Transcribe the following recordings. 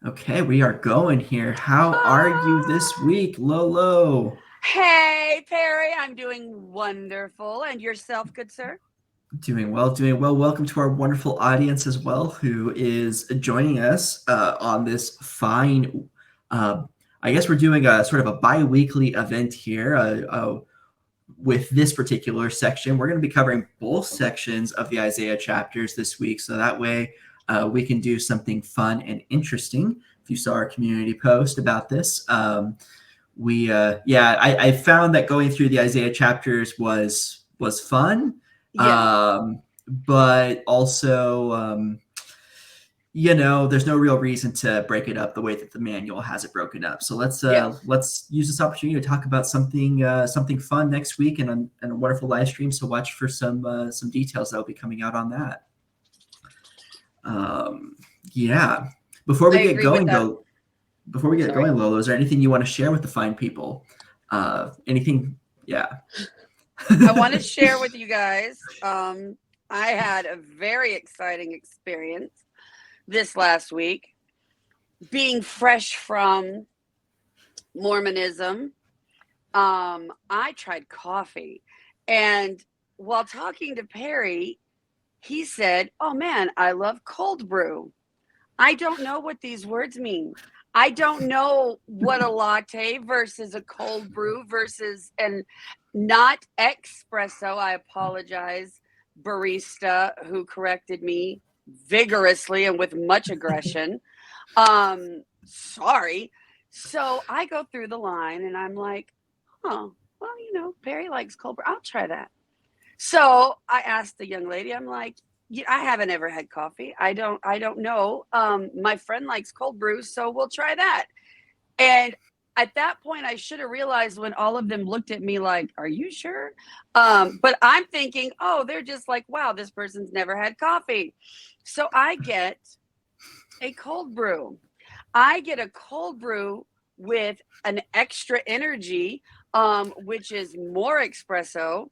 Okay, we are going here. How are you this week, Lolo? Hey, Perry, I'm doing wonderful. And yourself, good sir? Doing well, doing well. Welcome to our wonderful audience as well, who is joining us on this fine. Uh, I guess we're doing a sort of a bi-weekly event here with this particular section. We're going to be covering both sections of the Isaiah chapters this week, so that way we can do something fun and interesting. If you saw our community post about this, I found that going through the Isaiah chapters was fun, Yeah, but also there's no real reason to break it up the way that the manual has it broken up. So yeah. let's use this opportunity to talk about something fun next week and a wonderful live stream. So watch for some details that will be coming out on that. Um, yeah. Before we I get agree with going that. though, before we get Sorry. going, Lolo, is there anything you want to share with the fine people? Anything? Yeah. I want to share with you guys. I had a very exciting experience this last week, being fresh from Mormonism. I tried coffee, and while talking to Perry, he said, "Oh man, I love cold brew." I don't know what these words mean. I don't know what a latte versus a cold brew versus and not espresso. I apologize, barista who corrected me vigorously and with much aggression. Sorry. So I go through the line and I'm like, oh, well, Perry likes cold brew. I'll try that. So I asked the young lady, I'm like, yeah, I haven't ever had coffee. I don't know. My friend likes cold brew, so we'll try that. And at that point, I should have realized when all of them looked at me like, are you sure? But I'm thinking, oh, they're just like, wow, this person's never had coffee. So I get a cold brew. I get a cold brew with an extra energy, which is more espresso,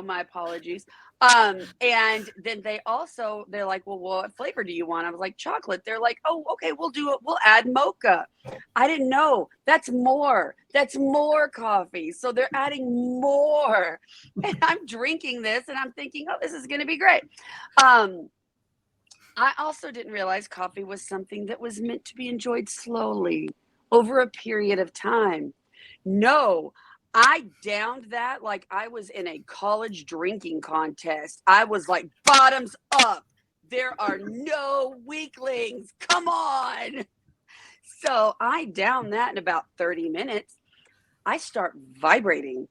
my apologies. And then they're like, well, what flavor do you want? I was like, chocolate. They're like, oh, okay, we'll do it. We'll add mocha. I didn't know. That's more coffee. So they're adding more. And I'm drinking this and I'm thinking, oh, this is going to be great. Um, I also didn't realize coffee was something that was meant to be enjoyed slowly over a period of time. No, I downed that like I was in a college drinking contest. I was like, bottoms up. There are no weaklings. Come on. So I downed that in about 30 minutes. I start vibrating.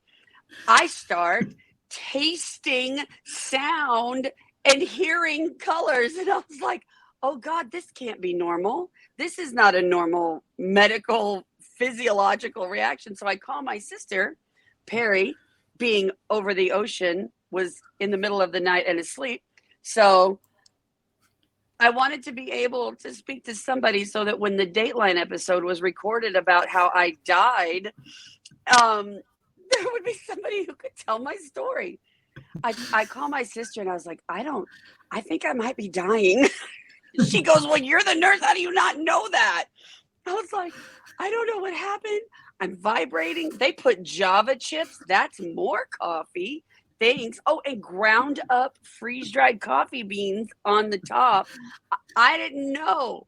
I start tasting sound and hearing colors. And I was like, oh God, this can't be normal. This is not a normal medical physiological reaction. So I call my sister, Perry, being over the ocean, was in the middle of the night and asleep. So I wanted to be able to speak to somebody so that when the Dateline episode was recorded about how I died, um, there would be somebody who could tell my story. I call my sister and I was like, I think I might be dying. She goes, well, you're the nurse. How do you not know that? I was like, I don't know what happened. I'm vibrating. They put Java chips. That's more coffee. Thanks. Oh, and ground up freeze dried coffee beans on the top. I didn't know.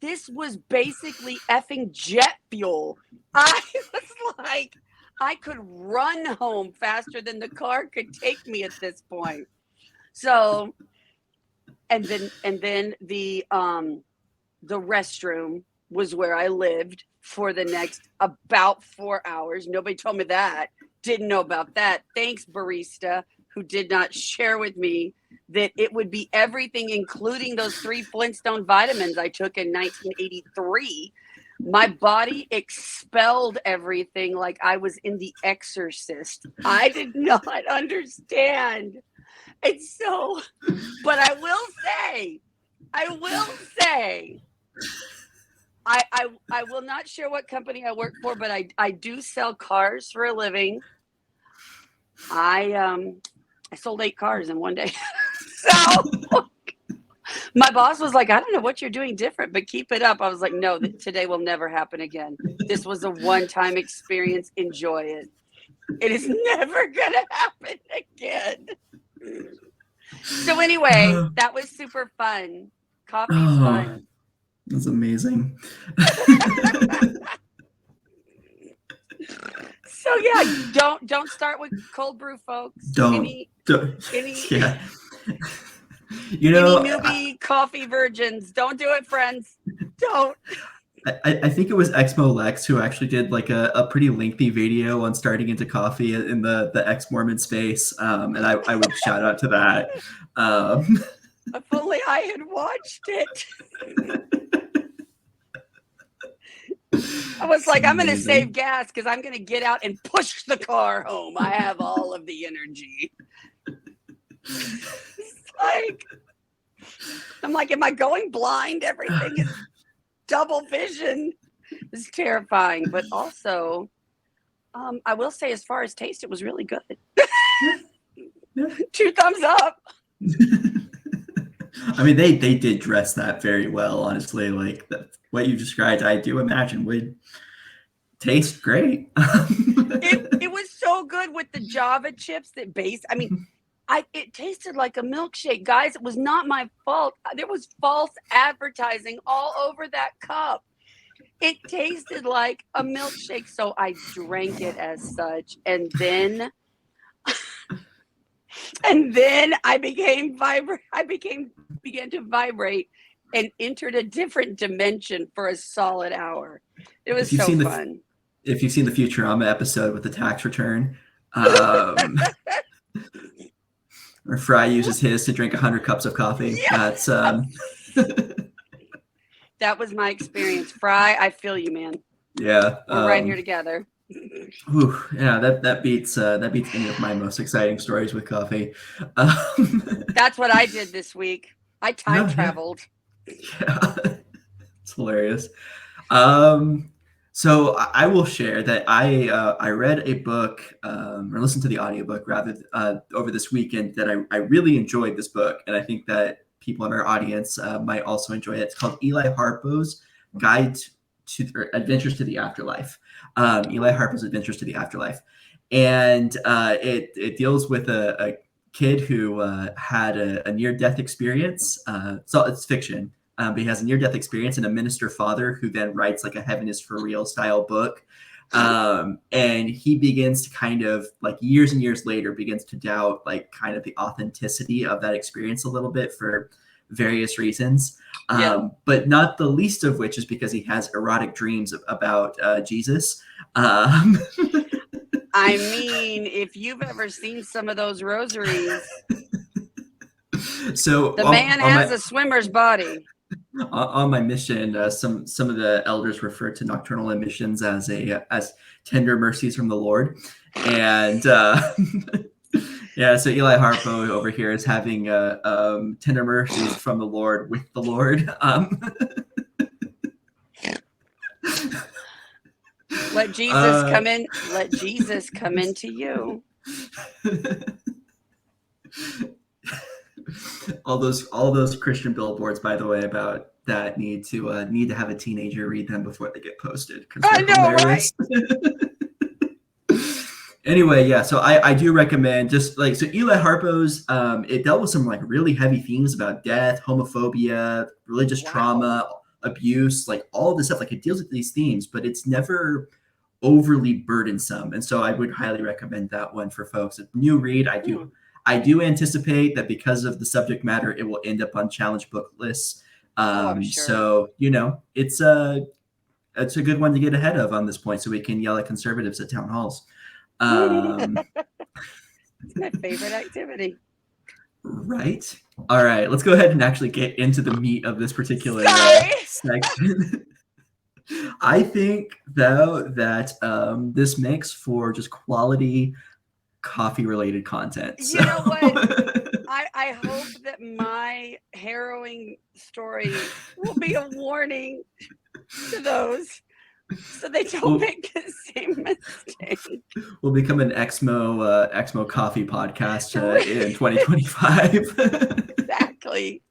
This was basically effing jet fuel. I was like, I could run home faster than the car could take me at this point. So, and then the restroom was where I lived for the next about 4 hours. Nobody told me that. Didn't know about that. Thanks, barista, who did not share with me that it would be everything, including those 3 Flintstone vitamins I took in 1983. My body expelled everything like I was in The Exorcist. I did not understand. And so, but I will say, I will not share what company I work for, but I do sell cars for a living. I sold 8 cars in one day. So My boss was like, I don't know what you're doing different, but keep it up. I was like, no, today will never happen again. This was a one-time experience. Enjoy it. It is never going to happen again. So anyway, that was super fun. Coffee's fun. That's amazing. So yeah, don't start with cold brew, folks. Don't. Yeah. You know, any newbie coffee virgins, don't do it, friends. Don't. I think it was Exmo Lex who actually did like a pretty lengthy video on starting into coffee in the Ex Mormon space, and I would shout out to that. If only I had watched it. I was like, I'm going to save gas because I'm going to get out and push the car home. I have all of the energy. I'm like, am I going blind? Everything is double vision. It's terrifying. But also, I will say, as far as taste, it was really good. 2 thumbs up. I mean, they did dress that very well, honestly. Like what you described, I do imagine would taste great. It was so good with the Java chips that base. I mean, it tasted like a milkshake, guys. It was not my fault. There was false advertising all over that cup. It tasted like a milkshake, so I drank it as such, and then I began to vibrate and entered a different dimension for a solid hour. It was so fun. If you've seen the Futurama episode with the tax return, where Fry uses his to drink 100 cups of coffee. Yes. That's that was my experience. Fry, I feel you, man. Yeah, we're right here together. Whew, yeah, that beats any of my most exciting stories with coffee. That's what I did this week. I time traveled. Yeah, it's hilarious. So I will share that I read a book or listened to the audiobook rather over this weekend that I really enjoyed this book, and I think that people in our audience might also enjoy it. It's called Eli Harpo's Guide to Adventures to the Afterlife. Eli Harpo's Adventures to the Afterlife, and it deals with a kid who had a near-death experience. So it's fiction. But he has a near-death experience and a minister father who then writes like a Heaven is for Real style book. And he begins to kind of like years and years later begins to doubt like kind of the authenticity of that experience a little bit for various reasons. But not the least of which is because he has erotic dreams about Jesus. I mean, if you've ever seen some of those rosaries, so the man has a swimmer's body. On my mission, some of the elders refer to nocturnal emissions as tender mercies from the Lord, and yeah. So Eli Harpo over here is having tender mercies from the Lord with the Lord. Let Jesus come in. Let Jesus come into you. all those Christian billboards, by the way, about that need to have a teenager read them before they get posted. I know, right? Anyway, yeah. So I do recommend just like so Eli Harpo's. It dealt with some like really heavy themes about death, homophobia, religious trauma, abuse, like all of this stuff. Like it deals with these themes, but it's never overly burdensome. And so I would highly recommend that one for folks. A new read. I do anticipate that because of the subject matter, it will end up on challenge book lists. I'm sure. So, you know, it's a good one to get ahead of on this point so we can yell at conservatives at town halls. It's my favorite activity. Right. All right. Let's go ahead and actually get into the meat of this particular section. I think, though, that this makes for just quality coffee-related content. So. You know what? I hope that my harrowing story will be a warning to those so they don't make the same mistake. We'll become an Exmo coffee podcast in 2025. Exactly.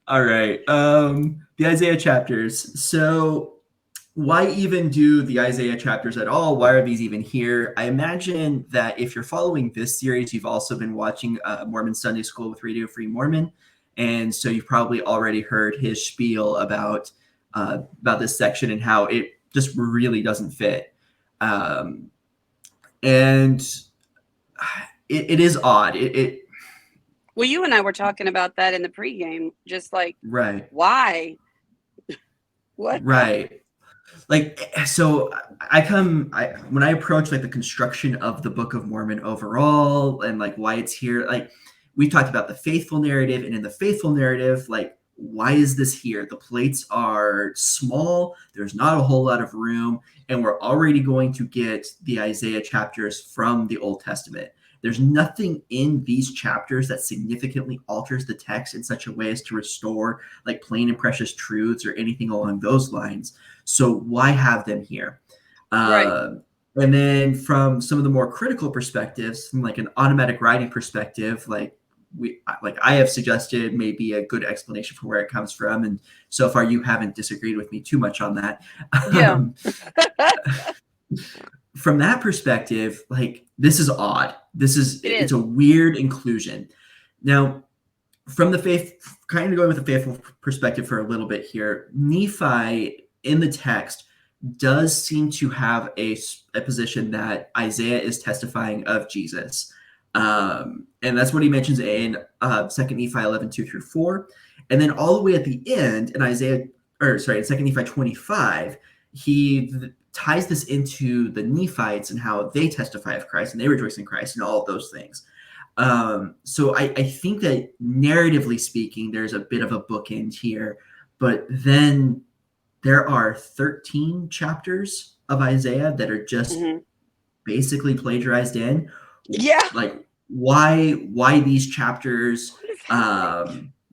All right. The Isaiah chapters. So why even do the Isaiah chapters at all? Why are these even here? I imagine that if you're following this series, you've also been watching Mormon Sunday School with Radio Free Mormon, and so you've probably already heard his spiel about this section and how it just really doesn't fit. And it is odd. Well, you and I were talking about that in the pregame, just like, Right. why? What happened? Right. Like, so when I approach like the construction of the Book of Mormon overall and like why it's here, like we talked about the faithful narrative, and in the faithful narrative, like why is this here? The plates are small, there's not a whole lot of room, and we're already going to get the Isaiah chapters from the Old Testament. There's nothing in these chapters that significantly alters the text in such a way as to restore like plain and precious truths or anything along those lines. So why have them here? Right. And then from some of the more critical perspectives, from like an automatic writing perspective, like I have suggested maybe a good explanation for where it comes from, and so far you haven't disagreed with me too much on that. Yeah. From that perspective, like this is odd. It's a weird inclusion. Now, from the kind of going with the faithful perspective for a little bit here, Nephi in the text does seem to have a position that Isaiah is testifying of Jesus. And that's what he mentions in 2 Nephi 11, 2 through 4. And then all the way at the end in in 2 Nephi 25, he ties this into the Nephites and how they testify of Christ and they rejoice in Christ and all of those things. So I think that narratively speaking, there's a bit of a bookend here, but then there are 13 chapters of Isaiah that are just basically plagiarized in. Yeah. Like why these chapters?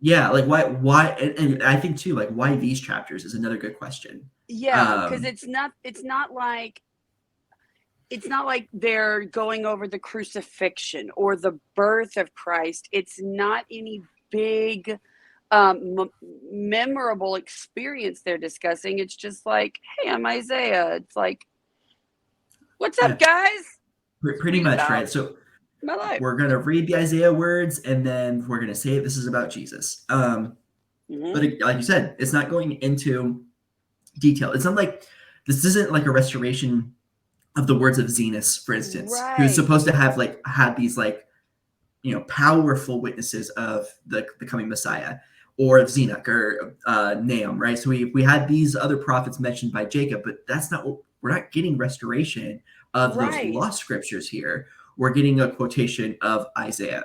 Yeah, like why? And I think too, like why these chapters is another good question. Yeah, because it's not like they're going over the crucifixion or the birth of Christ. It's not any big memorable experience they're discussing. It's just like, hey, I'm Isaiah. It's like, what's up, guys? Pretty much, right? So my life. We're going to read the Isaiah words, and then we're going to say this is about Jesus. But like you said, it's not going into detail. It's not like this isn't like a restoration of the words of Zenos, for instance, who's supposed to have had these powerful witnesses of the coming Messiah, or of Zenock or Nahum, right? So we had these other prophets mentioned by Jacob, but that's not what we're not getting restoration of those lost scriptures here. We're getting a quotation of Isaiah.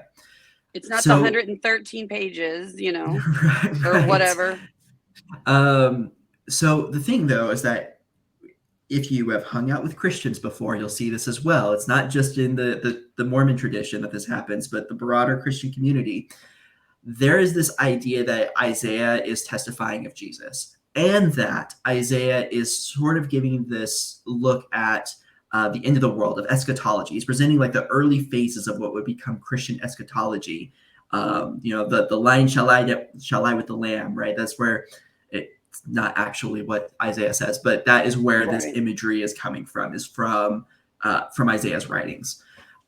It's not the 113 pages, or whatever. So the thing, though, is that if you have hung out with Christians before, you'll see this as well. It's not just in the Mormon tradition that this happens, but the broader Christian community. There is this idea that Isaiah is testifying of Jesus, and that Isaiah is sort of giving this look at the end of the world, of eschatology. He's presenting like the early phases of what would become Christian eschatology. The lion shall lie with the lamb, right? That's where it's not actually what Isaiah says, but that is where this imagery is coming from, is from Isaiah's writings.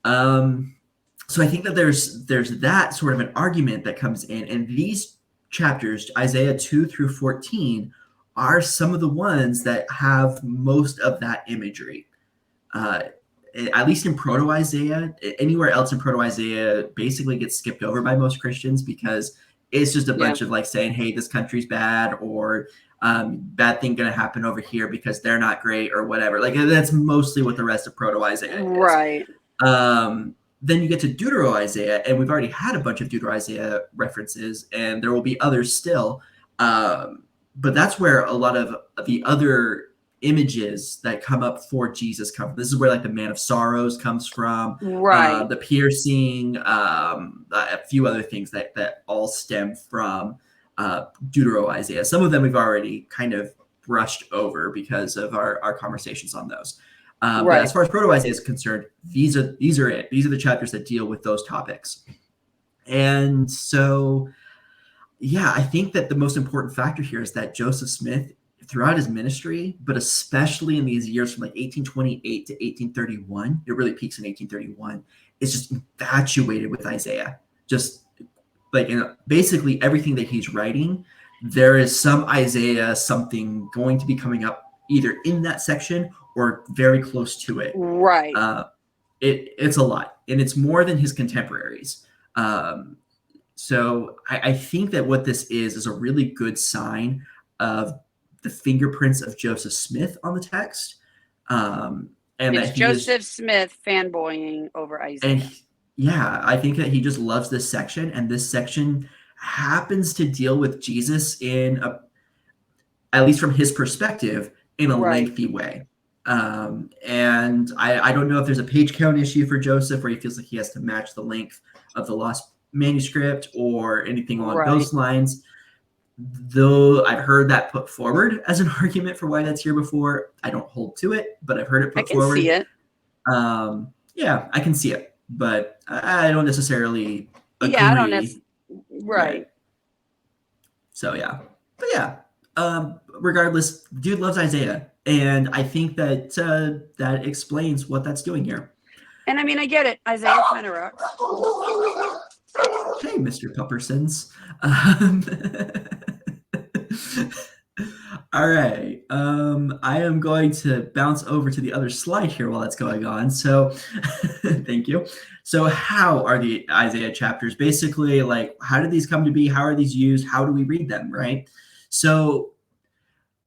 So I think that there's that sort of an argument that comes in, and these chapters, Isaiah 2 through 14, are some of the ones that have most of that imagery. At least in Proto-Isaiah. Anywhere else in Proto-Isaiah basically gets skipped over by most Christians because it's just a bunch of like saying, hey, this country's bad, or bad thing going to happen over here because they're not great, or whatever. Like that's mostly what the rest of Proto-Isaiah is. Right. Then you get to Deutero-Isaiah, and we've already had a bunch of Deutero-Isaiah references, and there will be others still. But that's where a lot of the other images that come up for Jesus come from. This is where like the man of sorrows comes from, the piercing, a few other things that all stem from Deutero-Isaiah. Some of them we've already kind of brushed over because of our conversations on those. But as far as Proto-Isaiah is concerned, these are it. These are the chapters that deal with those topics. And so Yeah, I think that the most important factor here is that Joseph Smith, throughout his ministry, but especially in these years from like 1828 to 1831, it really peaks in 1831, is just infatuated with Isaiah. Just like basically everything that he's writing, there is some Isaiah something going to be coming up either in that section or very close to it. Right. Uh, it's a lot, and it's more than his contemporaries. Um, so I think that what this is a really good sign of the fingerprints of Joseph Smith on the text, and It's that he is, Joseph Smith fanboying over and Isaiah. yeah, I think that he just loves this section, and this section happens to deal with Jesus in a, at least from his perspective, in a Right. lengthy way. And I don't know if there's a page count issue for Joseph where he feels like he has to match the length of the lost manuscript or anything along Right. those lines. Though I've heard that put forward as an argument for why that's here before. I don't hold to it, but I've heard it I put can see forward. it. Yeah, I can see it, but I don't necessarily Yeah, I don't agree. right. Right. So yeah, but yeah. Regardless, dude loves Isaiah, and I think that that explains what that's doing here. And I mean, I get it. Isaiah kind of rocks. Hey, Mr. Puppersons. Um, all right. I am going to bounce over to the other slide here while that's going on. So, thank you. So, how are the Isaiah chapters? Basically, like, how did these come to be? How are these used? How do we read them, right? So,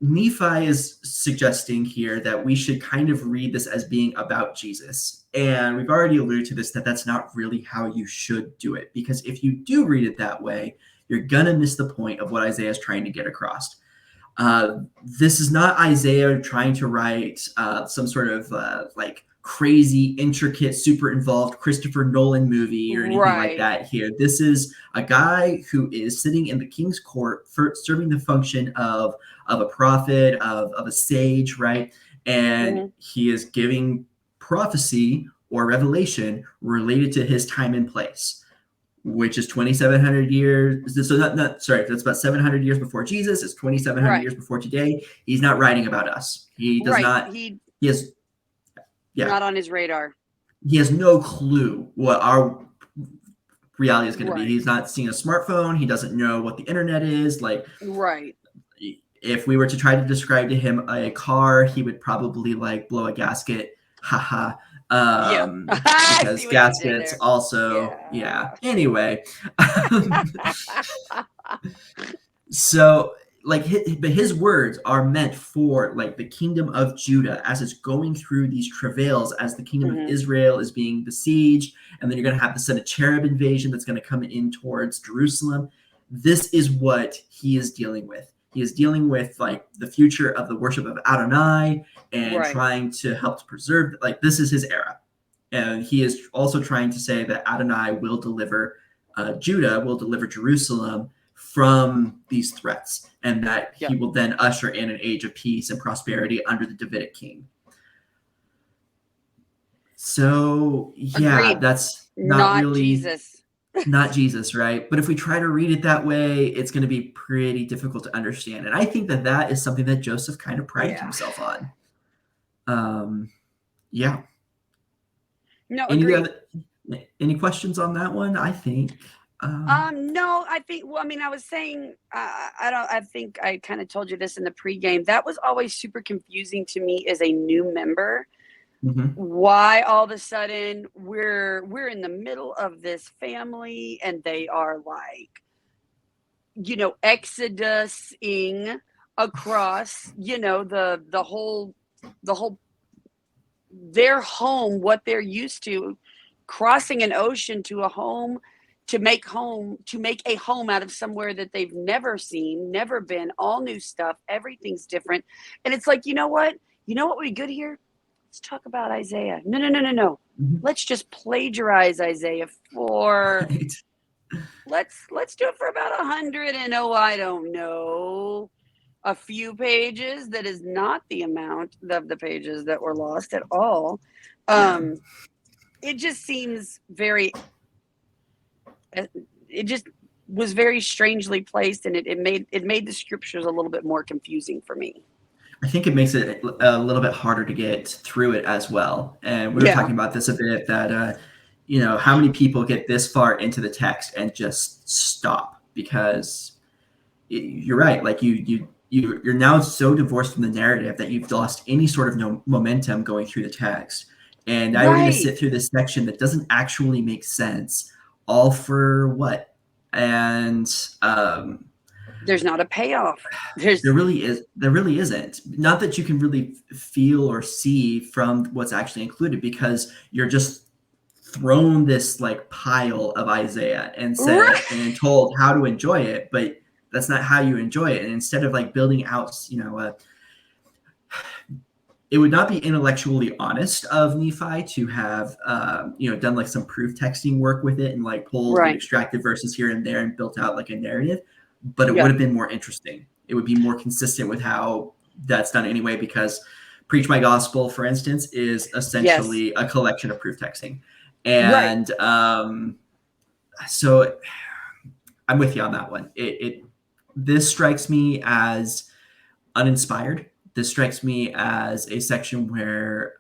Nephi is suggesting here that we should kind of read this as being about Jesus. And we've already alluded to this, that that's not really how you should do it. Because if you do read it that way, you're going to miss the point of what Isaiah is trying to get across. This is not Isaiah trying to write some sort of like crazy, intricate, super involved Christopher Nolan movie or anything like Right. that here. This is a guy who is sitting in the king's court for serving the function of a prophet, of a sage, right? And Mm-hmm. he is giving prophecy or revelation related to his time and place, which is 2,700 years. So sorry, that's about 700 years before Jesus. It's 2,700 Right. years before today. He's not writing about us. He does Right. not. He He has, yeah, not on his radar. he has no clue what our reality is going to be. Right. He's not seen a smartphone. He doesn't know what the internet is. Like, Right. if we were to try to describe to him a car, he would probably like blow a gasket. Haha. Yep. I Because see what you did gaskets there. also, yeah. Yeah. Anyway, so like but his words are meant for like the kingdom of Judah as it's going through these travails, as the kingdom of Mm-hmm. Israel is being besieged, and then you're going to have the Sennacherib invasion that's going to come in towards Jerusalem. This is what he is dealing with. He is dealing with like the future of the worship of Adonai and Right. trying to help to preserve, like, this is his era. And he is also trying to say that Adonai will deliver Judah, will deliver Jerusalem from these threats, and that he Yep. will then usher in an age of peace and prosperity under the Davidic king. So yeah, Agreed. that's not Not really Jesus. not Jesus, right? But if we try to read it that way, it's going to be pretty difficult to understand. And I think that that is something that Joseph kind of prided Yeah. himself on. Yeah. No, Any agreed. other any questions on that one? I think. No, I think. Well, I mean, I was saying, I don't. I think I kind of told you this in the pregame. That was always super confusing to me as a new member. Mhm. Why all of a sudden we're in the middle of this family and they are like, exodusing across, the whole their home, what they're used to, crossing an ocean to a home to make a home out of somewhere that they've never seen, never been, all new stuff, everything's different. And it's like, what would be good here? Let's talk about Isaiah. No. Mhm. Let's just plagiarize Isaiah for Right. let's do it for about 100 and I don't know, a few pages. That is not the amount of the pages that were lost at all. Yeah. It just seems very, it just was very strangely placed, and it made the scriptures a little bit more confusing for me. I think it makes it a little bit harder to get through it as well. And we were Yeah. talking about this a bit that, how many people get this far into the text and just stop because you're right. Like you're now so divorced from the narrative that you've lost any sort of momentum going through the text. And now we're going to Right. sit through this section that doesn't actually make sense, all for what? And There's not a payoff. There's there really isn't. Not that you can really feel or see from what's actually included, because you're just thrown this like pile of Isaiah and said and told how to enjoy it, but that's not how you enjoy it. And instead of like building out, it would not be intellectually honest of Nephi to have, done like some proof texting work with it and like pulled and right. extracted verses here and there and built out like a narrative, but it Yeah. would have been more interesting. It would be more consistent with how that's done anyway, because Preach My Gospel, for instance, is essentially a collection of proof texting. And so I'm with you on that one. This strikes me as uninspired. This strikes me as a section where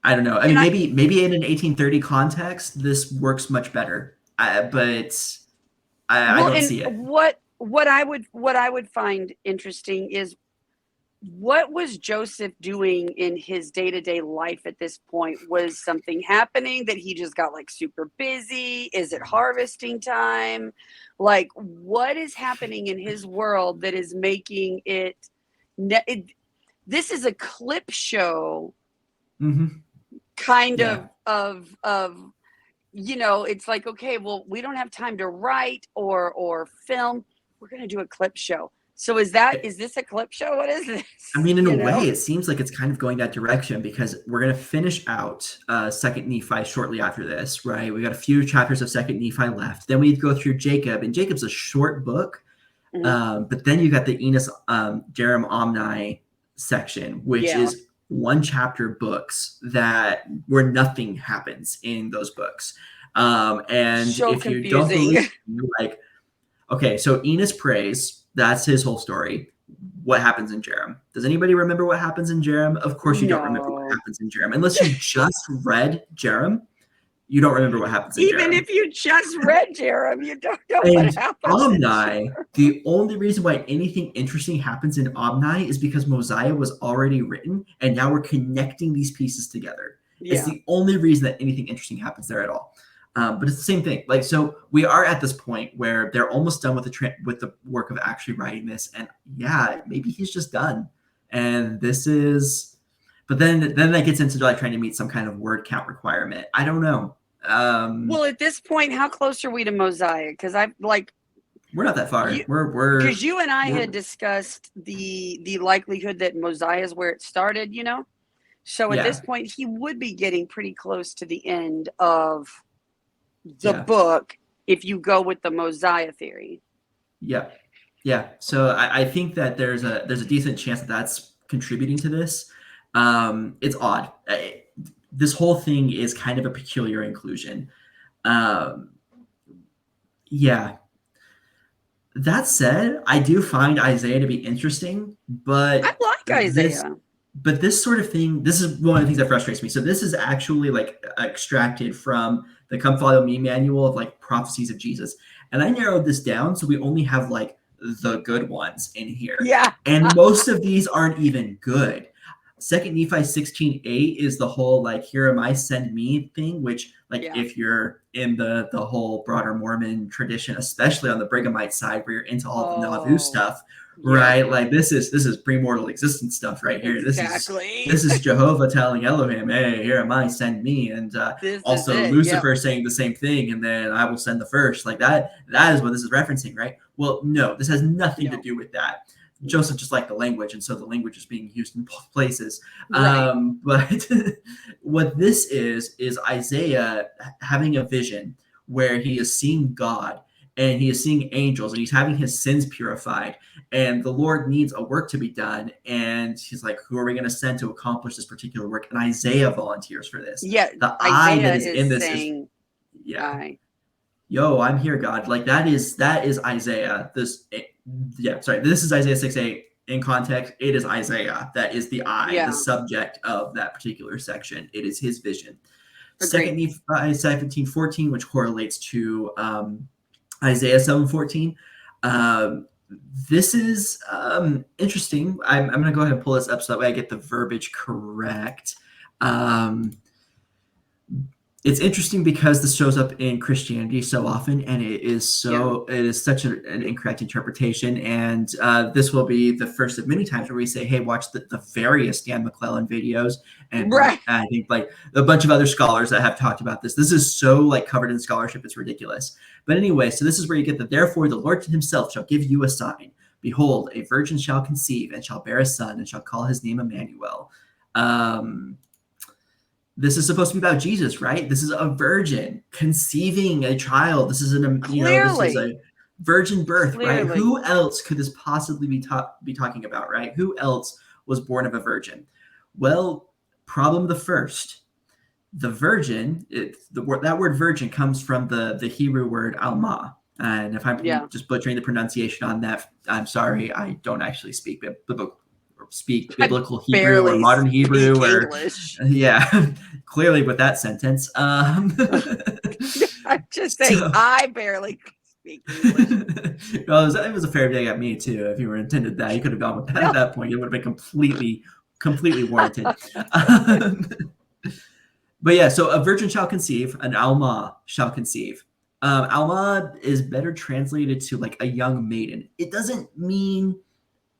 I don't know. I mean, maybe in an 1830 context, this works much better. But I don't see it. What I would find interesting is, what was Joseph doing in his day-to-day life at this point? Was something happening that he just got like super busy? Is it harvesting time? Like, what is happening in his world that is making it this is a clip show kind of it's like, okay, well, we don't have time to write or film. We're going to do a clip show. So is this a clip show? What is this? I mean, in a way, it seems like it's kind of going that direction, because we're going to finish out Second Nephi shortly after this, right? We got a few chapters of Second Nephi left. Then we go through Jacob, and Jacob's a short book, but then you got the Enos, Jerem, Omni section, which is one chapter books where nothing happens in those books. And so if confusing. You don't believe, you're like, okay, so Enos prays. That's his whole story. What happens in Jerem? Does anybody remember what happens in Jerem? Of course you don't remember what happens in Jerem. Unless you just read Jerem, you don't remember what happens in Jerem. Even if you just read Jerem, you don't know what happens Omni, the only reason why anything interesting happens in Omni is because Mosiah was already written, and now we're connecting these pieces together. Yeah. It's the only reason that anything interesting happens there at all. But it's the same thing. Like, so we are at this point where they're almost done with the work of actually writing this, and maybe he's just done. And this is, but then that gets into like trying to meet some kind of word count requirement. I don't know. Well, at this point, how close are we to Mosiah? Because we're not that far. We're because you and I had discussed the likelihood that Mosiah is where it started. So at this point, he would be getting pretty close to the end of the book if you go with the Mosiah theory. Yeah. So I think that there's a decent chance that that's contributing to this. It's odd. This whole thing is kind of a peculiar inclusion. That said, I do find Isaiah to be interesting, but I like Isaiah. But this sort of thing, this is one of the things that frustrates me. So this is actually like extracted from the Come Follow Me manual of like prophecies of Jesus. And I narrowed this down, so we only have like the good ones in here. Yeah. And most of these aren't even good. Second Nephi 16:8 is the whole like, here am I, send me thing, which like if you're in the whole broader Mormon tradition, especially on the Brighamite side where you're into all the Nauvoo stuff, right? Like this is premortal existence stuff right here. Exactly. This is Jehovah telling Elohim, hey, here am I, send me. And also Lucifer saying the same thing, and then I will send the first. Like that is what this is referencing, right? Well, no, this has nothing to do with that. Joseph just liked the language, and so the language is being used in both places. Right. But what this is Isaiah having a vision where he is seeing God, and he is seeing angels, and he's having his sins purified, and the Lord needs a work to be done, and he's like, who are we going to send to accomplish this particular work? And Isaiah volunteers for this. Yeah, the I that is in this saying, I. yo, I'm here, God. Like that is Isaiah. This is Isaiah 6:8. In context, it is Isaiah that is the Yeah, subject of that particular section. It is his vision. agreed. Second Nephi 17:14, which correlates to Isaiah 7:14. Um, this is interesting. I'm going to go ahead and pull this up so that way I get the verbiage correct. Um, it's interesting because this shows up in Christianity so often, and it is such an incorrect interpretation. And this will be the first of many times where we say, "Hey, watch the various Dan McClellan videos," and Right. I think like a bunch of other scholars that have talked about this. This is so like covered in scholarship, it's ridiculous. But anyway, so this is where you get the therefore the Lord himself shall give you a sign. Behold, a virgin shall conceive and shall bear a son and shall call his name Emmanuel. This is supposed to be about Jesus, right? This is a virgin conceiving a child. This is this is a virgin birth, right? Who else could this possibly be talking about, right? Who else was born of a virgin? Well, problem the first. The virgin, that word virgin comes from the Hebrew word alma. And if I'm just butchering the pronunciation on that, I'm sorry. I don't actually speak biblical Hebrew or modern Hebrew or English. Clearly with that sentence. I'm just saying, I barely speak English. Well, it was a fair dig at me too. If you were intended that, you could have gone with that at that point. It would have been completely warranted. But yeah, so a virgin shall conceive, an alma shall conceive. Alma is better translated to like a young maiden. It doesn't mean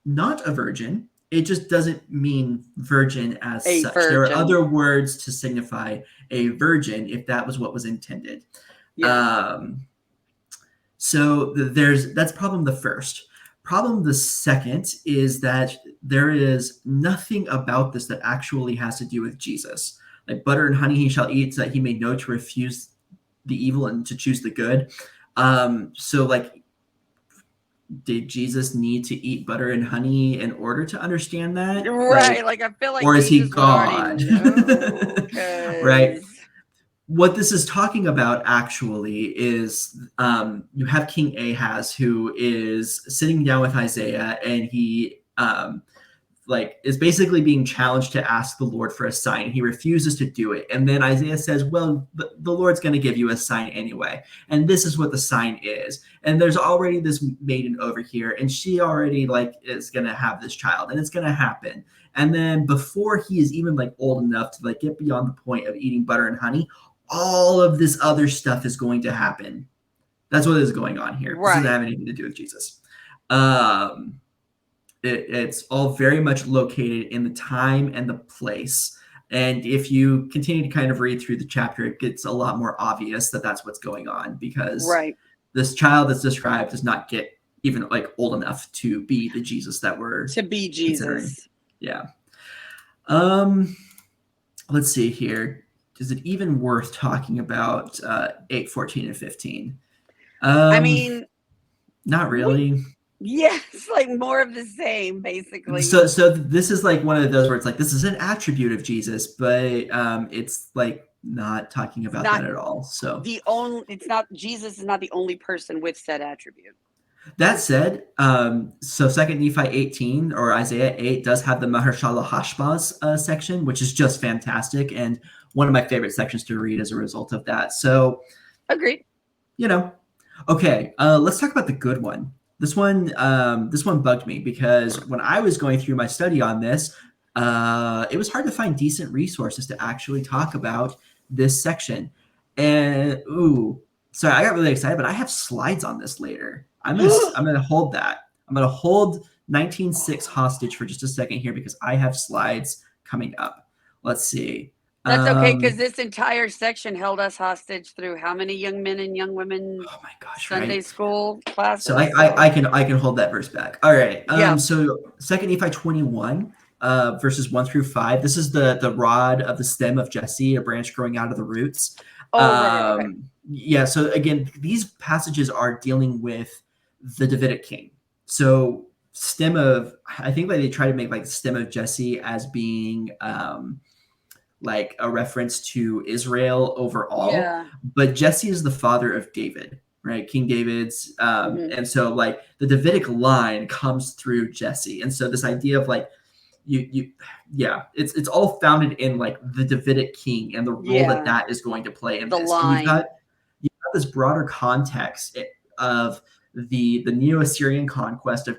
not a virgin. It just doesn't mean virgin as such. Virgin. There are other words to signify a virgin if that was what was intended. Yeah. So that's problem the first. Problem the second is that there is nothing about this that actually has to do with Jesus. Like butter and honey he shall eat so that he may know to refuse the evil and to choose the good. So like, did Jesus need to eat butter and honey in order to understand that? Right. Like I feel like or Jesus is he God? Right. What this is talking about actually is you have King Ahaz who is sitting down with Isaiah and he is basically being challenged to ask the Lord for a sign. He refuses to do it. And then Isaiah says, well, the Lord's going to give you a sign anyway. And this is what the sign is. And there's already this maiden over here, and she already is going to have this child, and it's going to happen. And then before he is even old enough to get beyond the point of eating butter and honey, all of this other stuff is going to happen. That's what is going on here. Right. This doesn't have anything to do with Jesus. It's all very much located in the time and the place. And if you continue to kind of read through the chapter, it gets a lot more obvious that that's what's going on, because this child that's described does not get even old enough to be the Jesus that we're considering. Yeah. Let's see here. Is it even worth talking about 8, 14, and 15? I mean, not really. Yes, more of the same, basically. So this is one of those where it's this is an attribute of Jesus, but it's not talking about that at all. So Jesus is not the only person with said attribute. That said, so 2 Nephi 18 or Isaiah 8 does have the Mahershala Hashbaz section, which is just fantastic and one of my favorite sections to read as a result of that. So agreed. Okay, let's talk about the good one. This one bugged me because when I was going through my study on this, it was hard to find decent resources to actually talk about this section. And sorry, I got really excited, but I have slides on this later. I'm gonna hold that. I'm gonna hold 19:6 hostage for just a second here because I have slides coming up. Let's see. That's okay, because this entire section held us hostage through how many young men and young women? Oh my gosh! Sunday school classes. So I can hold that verse back. All right. So 2 Nephi 21, verses 1 through 5. This is the rod of the stem of Jesse, a branch growing out of the roots. Okay. Yeah. So again, these passages are dealing with the Davidic king. So I think they try to make the stem of Jesse as being like a reference to Israel overall, Yeah. but Jesse is the father of David, right? King David's, Hmm. and so like the Davidic line comes through Jesse, and so this idea of like you yeah, it's all founded in like the Davidic king and the role that Yeah. that is going to play in The this, and line. you've got this broader context of the Neo-Assyrian conquest of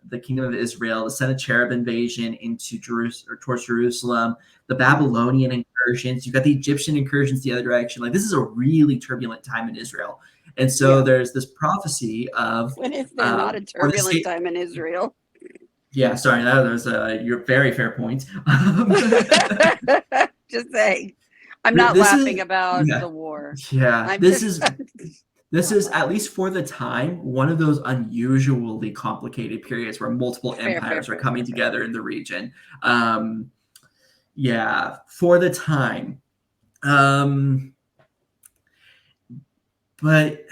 the kingdom of Israel, the Sennacherib invasion into Jerusalem or towards Jerusalem, the Mhm. Babylonian incursions. You've got the Egyptian incursions the other direction. Like this is a really turbulent time in Israel, and so Yeah. there's this prophecy of When is there not a or the turbulent state. time in Israel? Yeah, sorry, that was your very fair point. Just saying. I'm not This laughing is about yeah the war. yeah I'm this just is This not is, at laughing. least for the time, one of those unusually complicated periods where multiple Fair, fair, empires are fair, coming fair, fair. together in the region. Um, yeah, for the time. Um, but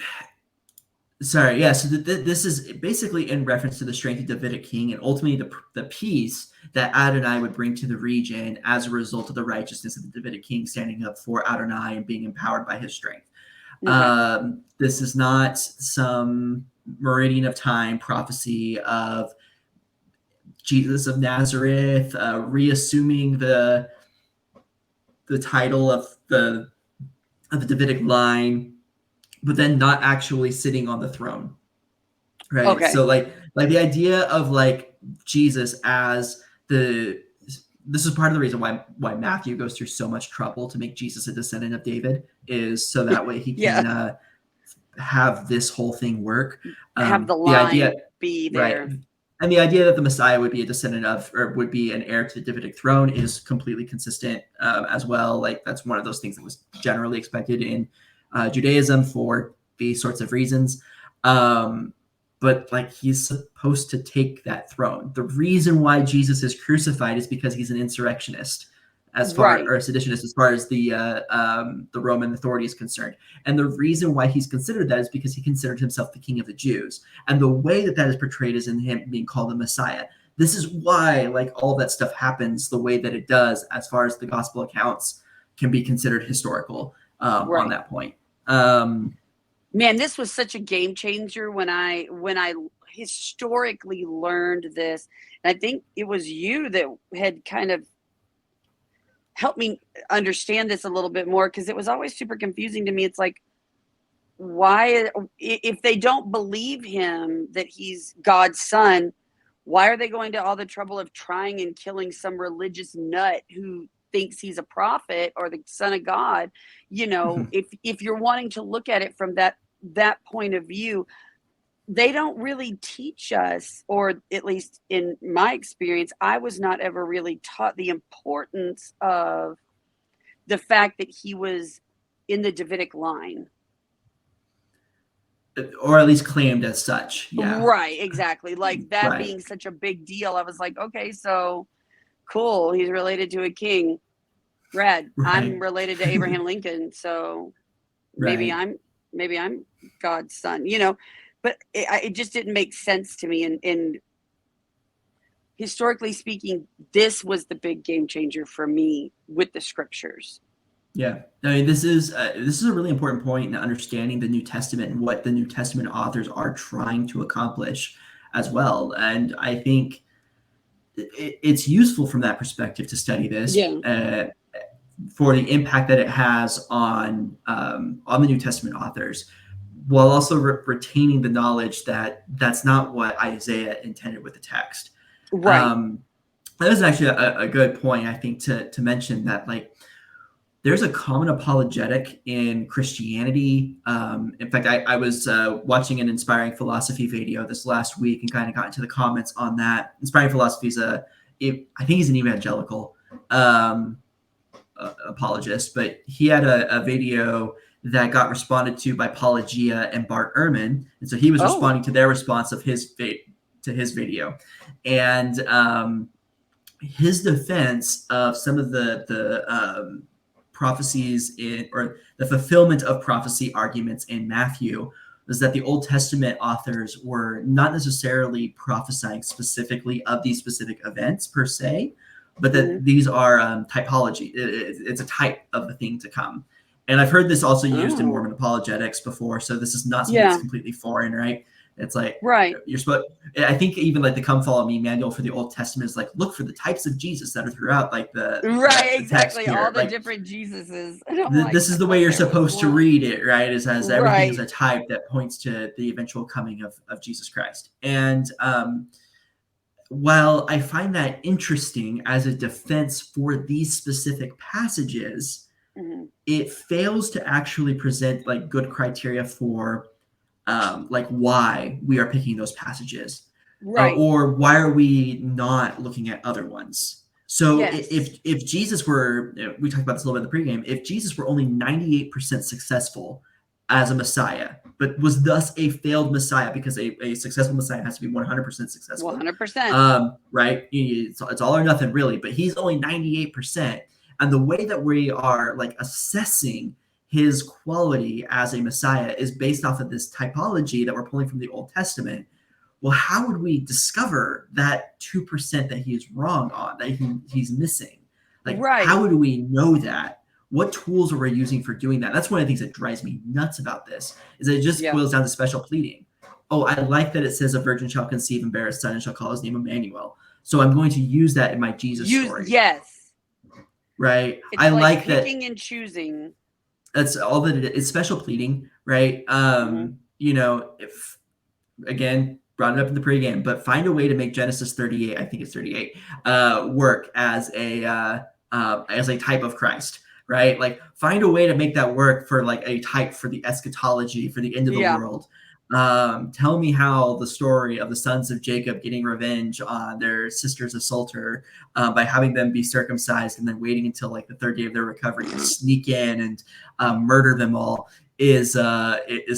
sorry, yeah. So this is basically in reference to the strength of Davidic king and ultimately the peace that Adonai would bring to the region as a result of the righteousness of the Davidic king standing up for Adonai and being empowered by his strength. Okay. This is not some meridian of time prophecy of Jesus of Nazareth reassuming the title of the Davidic line, but then not actually sitting on the throne, right? Okay. So like the idea of like Jesus as the this is part of the reason why Matthew goes through so much trouble to make Jesus a descendant of David is so that way he Yeah. can have this whole thing work. Have the The idea, line be right? there. And the idea that the Messiah would be a descendant of, or would be an heir to the Davidic throne, is completely consistent as well. Like that's one of those things that was generally expected in Judaism for these sorts of reasons. But like he's supposed to take that throne. The reason why Jesus is crucified is because he's an insurrectionist, as far Right. or a seditionist as far as the Roman authority is concerned. And the reason why he's considered that is because he considered himself the king of the Jews. And the way that that is portrayed is in him being called the Messiah. This is why like all that stuff happens the way that it does as far as the gospel accounts can be considered historical on Right. that point. Man, this was such a game changer when I historically learned this. And I think it was you that had kind of helped me understand this a little bit more because it was always super confusing to me. It's like, why, if they don't believe him that he's God's son, why are they going to all the trouble of trying and killing some religious nut who thinks he's a prophet or the son of God? You know, if you're wanting to look at it from that point of view, they don't really teach us, or at least in my experience, I was not ever really taught the importance of the fact that he was in the Davidic line. Or at least claimed as such. Yeah. Right, exactly. Like that Right. being such a big deal, I was like, okay, so cool. He's related to a king. Rad. I'm Right. related to Abraham Lincoln, so maybe Right. I'm maybe I'm God's son, you know. But it just didn't make sense to me. And historically speaking, this was the big game changer for me with the scriptures. Yeah, I mean, this is a really important point in understanding the New Testament and what the New Testament authors are trying to accomplish as well. And I think it's useful from that perspective to study this Yeah. for the impact that it has on the New Testament authors, while also retaining the knowledge that that's not what Isaiah intended with the text. Right. Um, that is actually a good point, I think, to mention that like there's a common apologetic in Christianity. In fact, I was watching an Inspiring Philosophy video this last week and kind of got into the comments on that. Inspiring Philosophy is I think he's an evangelical apologist, but he had a video that got responded to by Pelagia and Bart Ehrman, and so he was Oh. responding to their response of his video, and his defense of some of the prophecies or the fulfillment of prophecy arguments in Matthew was that the Old Testament authors were not necessarily prophesying specifically of these specific events per se, but that these are typology. It's a type of the thing to come. And I've heard this also used in Mormon apologetics before, so this is not something that's completely foreign, right? It's like you're supposed. I think even like the "Come Follow Me" manual for the Old Testament is like, look for the types of Jesus that are throughout like the exactly text here. all the like, different Jesuses. This is the way you're supposed to read it, right? Is as everything is a type that points to the eventual coming of Jesus Christ. And while I find that interesting as a defense for these specific passages, it fails to actually present like good criteria for like why we are picking those passages, or why are we not looking at other ones. So if Jesus were, we talked about this a little bit in the pregame, if Jesus were only 98% successful as a Messiah, but was thus a failed Messiah, because a successful Messiah has to be 100% successful. 100%. Right? It's all or nothing, really, but he's only 98%. And the way that we are like assessing his quality as a Messiah is based off of this typology that we're pulling from the Old Testament. Well, how would we discover that 2% that he is wrong on, that he's missing? Like, how would we know that? What tools are we using for doing that? That's one of the things that drives me nuts about this, is that it just boils down to special pleading. Oh, I like that it says a virgin shall conceive and bear a son and shall call his name Emmanuel. So I'm going to use that in my Jesus story. Yes. Right? It's I like that. Picking and choosing. That's all that it is. It's special pleading, right? You know, if, again, brought it up in the pregame, but find a way to make Genesis 38, I think it's 38, work as a type of Christ, right? Like, find a way to make that work for like a type for the eschatology, for the end of the world. Tell me how the story of the sons of Jacob getting revenge on their sisters assaulter by having them be circumcised and then waiting until like the third day of their recovery to sneak in and murder them all is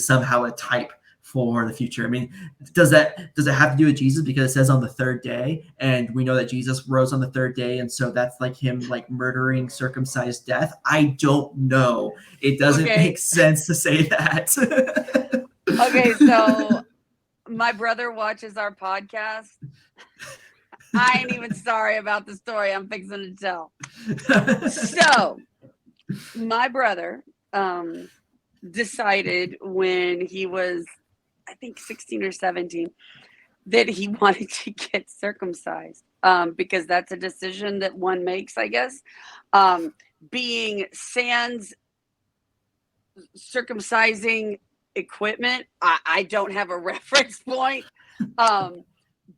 somehow a type for the future. I mean, does it have to do with Jesus because it says on the third day, and we know that Jesus rose on the third day, and so that's like him like murdering circumcised death? I don't know. It doesn't make sense to say that. Okay, so my brother watches our podcast. I ain't even sorry about the story I'm fixing to tell. So my brother decided when he was, I think, 16 or 17, that he wanted to get circumcised because that's a decision that one makes, I guess. Being sans circumcising equipment, I don't have a reference point.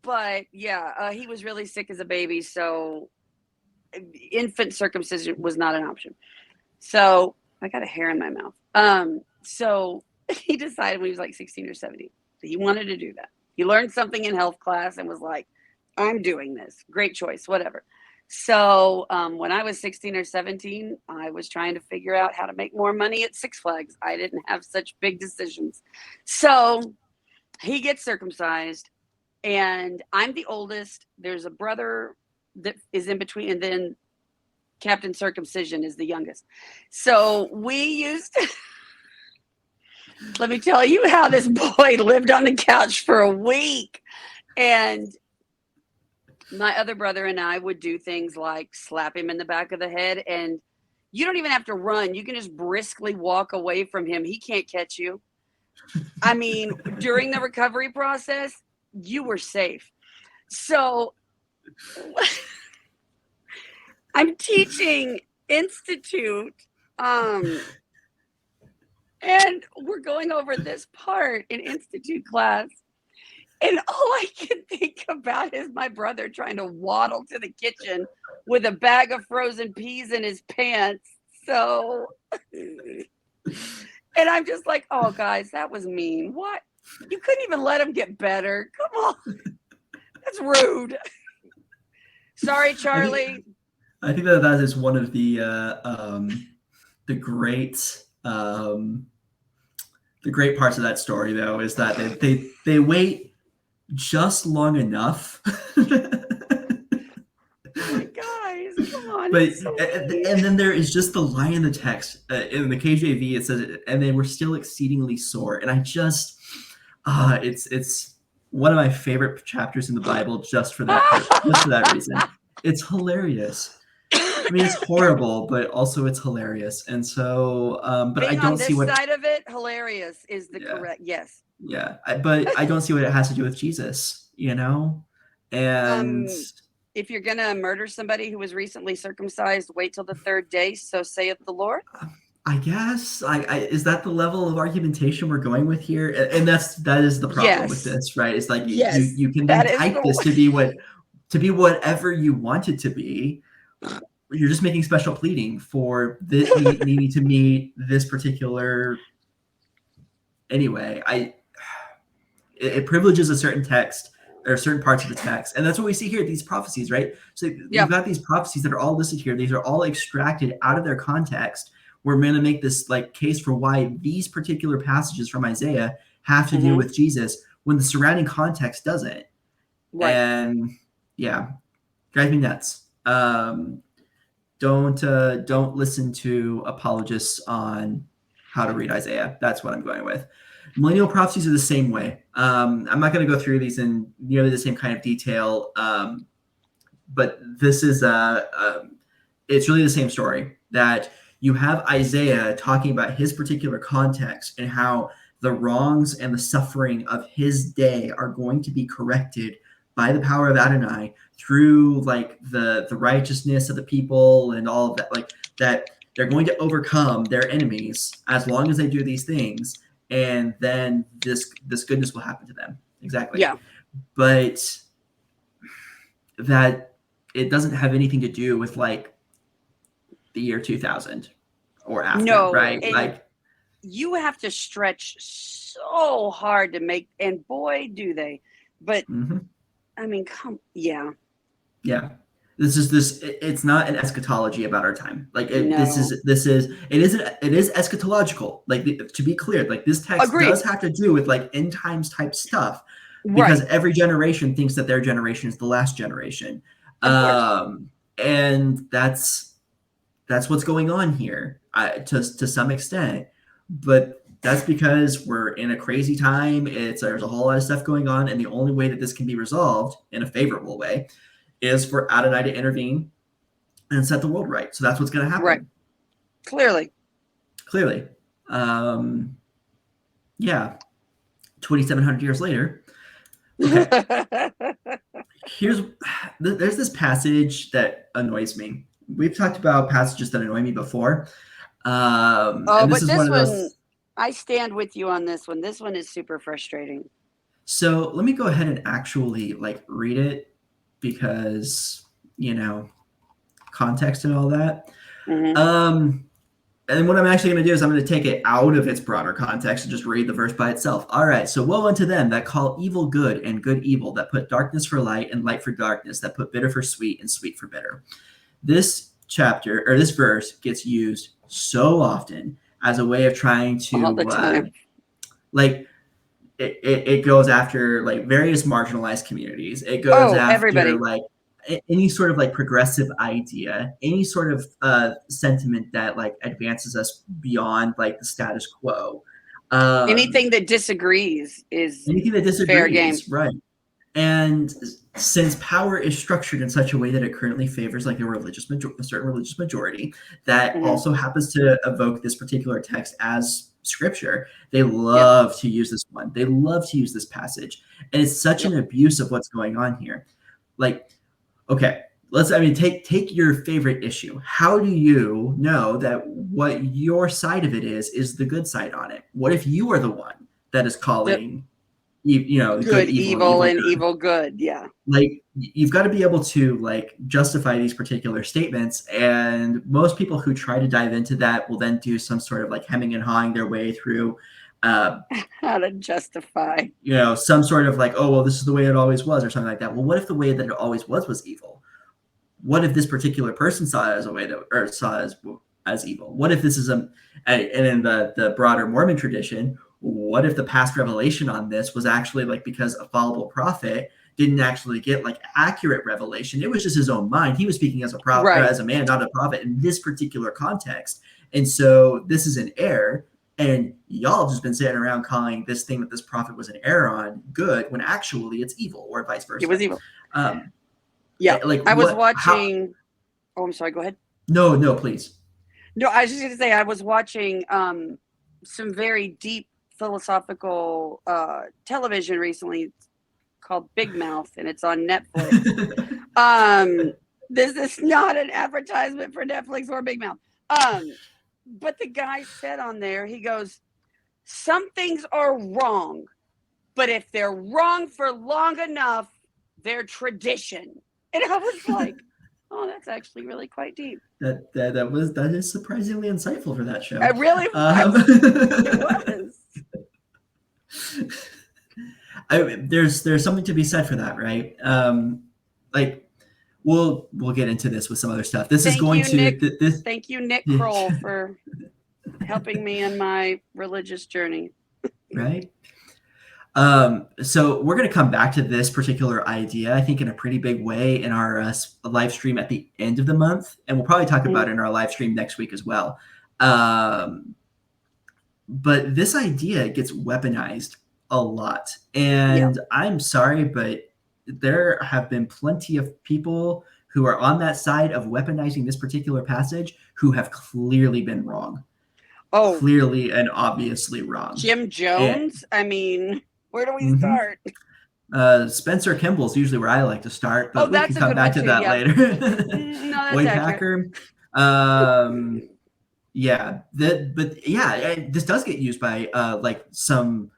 But yeah, he was really sick as a baby, so infant circumcision was not an option. So I got a hair in my mouth. So he decided when he was like 16 or 17 that he wanted to do that. He learned something in health class and was like, I'm doing this. Great choice, whatever. So when I was 16 or 17, I was trying to figure out how to make more money at Six Flags. I didn't have such big decisions. So he gets circumcised, and I'm the oldest. There's a brother that is in between, and then Captain Circumcision is the youngest. So we used to, let me tell you how this boy lived on the couch for a week. And my other brother and I would do things like slap him in the back of the head, and you don't even have to run. You can just briskly walk away from him. He can't catch you. I mean, during the recovery process, you were safe. So I'm teaching Institute, and we're going over this part in Institute class. And all I can think about is my brother trying to waddle to the kitchen with a bag of frozen peas in his pants. So, and I'm just like, oh, guys, that was mean. What? You couldn't even let him get better. Come on. That's rude. Sorry, Charlie. I think that is one of the great parts of that story, though, is that they wait just long enough. Guys, come on. But and then there is just the line in the text in the KJV. It says, "And they were still exceedingly sore." And I just, it's one of my favorite chapters in the Bible just for that reason. It's hilarious. I mean, it's horrible, but also it's hilarious. And so, but I Being on don't see this what, side of it, hilarious is the yeah, correct yes. yeah. But I don't see what it has to do with Jesus, you know? And Um, if you're gonna murder somebody who was recently circumcised, wait till the third day. So saith the Lord. I guess is that the level of argumentation we're going with here? And that is the problem with Yes, this, right? It's like yes, you can then that is type this the to be whatever you want it to be. You're just making special pleading for the needing to meet this particular. Anyway, it privileges a certain text or certain parts of the text, and that's what we see here. These prophecies, right? So yeah. we've got these prophecies that are all listed here. These are all extracted out of their context. We're going to make this like case for why these particular passages from Isaiah have to do with Jesus when the surrounding context doesn't. Right. And yeah, drives me nuts. Don't listen to apologists on how to read Isaiah. That's what I'm going with. Millennial prophecies are the same way. I'm not going to go through these in nearly the same kind of detail, but this is it's really the same story. That you have Isaiah talking about his particular context and how the wrongs and the suffering of his day are going to be corrected by the power of Adonai through like the righteousness of the people and all of that, like that they're going to overcome their enemies as long as they do these things, and then this goodness will happen to them. Exactly. Yeah. But that it doesn't have anything to do with like the year 2000 or after, No, right? and Like, you have to stretch so hard to make, and boy, do they. But mm-hmm. I mean, yeah. Yeah. It's not an eschatology about our time. Like No. it is eschatological. Like to be clear, like this text Agreed. does have to do with like end times type stuff because Right. every generation thinks that their generation is the last generation. Of course. And that's what's going on here to some extent. But that's because we're in a crazy time. There's a whole lot of stuff going on, and the only way that this can be resolved in a favorable way is for Adonai to intervene and set the world right. So that's what's going to happen. Right. Clearly. Yeah. 2,700 years later. Okay. There's this passage that annoys me. We've talked about passages that annoy me before. But this one, I stand with you on this one. This one is super frustrating. So let me go ahead and actually like read it because, context and all that. Mm-hmm. And what I'm actually going to do is I'm going to take it out of its broader context and just read the verse by itself. All right. So woe unto them that call evil good and good evil, that put darkness for light and light for darkness, that put bitter for sweet and sweet for bitter. This chapter or this verse gets used so often as a way of trying to all the time. Like it goes after like various marginalized communities. It goes after everybody. like any sort of like progressive idea, any sort of sentiment that like advances us beyond like the status quo. Anything that disagrees is fair game. Right. And since power is structured in such a way that it currently favors like a certain religious majority that also happens to evoke this particular text as scripture, they love to use this one. They love to use this passage. And it's such an abuse of what's going on here. Like, okay, take your favorite issue. How do you know that what your side of it is the good side on it? What if you are the one that is calling good evil and evil good? Yeah. Like you've got to be able to like justify these particular statements, and most people who try to dive into that will then do some sort of like hemming and hawing their way through how to justify some sort of like, oh well, this is the way it always was or something like that. Well, what if the way that it always was evil? What if this particular person saw it as a way that, or saw it as evil? What if this is and in the broader Mormon tradition, what if the past revelation on this was actually like because a fallible prophet didn't actually get like accurate revelation? It was just his own mind. He was speaking as a prophet, or as a man, not a prophet in this particular context. And so this is an error. And y'all have just been sitting around calling this thing that this prophet was an error on good when actually it's evil, or vice versa. It was evil. Yeah. Like I was what? How? watching. Oh, I'm sorry. Go ahead. No, no, please. No, I was just going to say I was watching some very deep philosophical television recently called Big Mouth, and it's on Netflix. Um, this is not an advertisement for Netflix or Big Mouth. But the guy said on there, he goes, "Some things are wrong, but if they're wrong for long enough, they're tradition." And I was like, "Oh, that's actually really quite deep." That is surprisingly insightful for that I show. really Um, was. It was. there's something to be said for that, right? Like we'll get into this with some other stuff. This is Thank going you, to Nick. Thank you, Nick Kroll, for helping me in my religious journey. right. So we're going to come back to this particular idea, I think, in a pretty big way in our live stream at the end of the month, and we'll probably talk about it in our live stream next week as well. But this idea gets weaponized a lot, and I'm sorry, but there have been plenty of people who are on that side of weaponizing this particular passage who have clearly been wrong. Oh, clearly and obviously wrong. Jim Jones? I mean, where do we start? Spencer Kimball's usually where I like to start, but we can come back to that later. No, that's Boyd accurate. Packer. Yeah, but yeah, this does get used by like some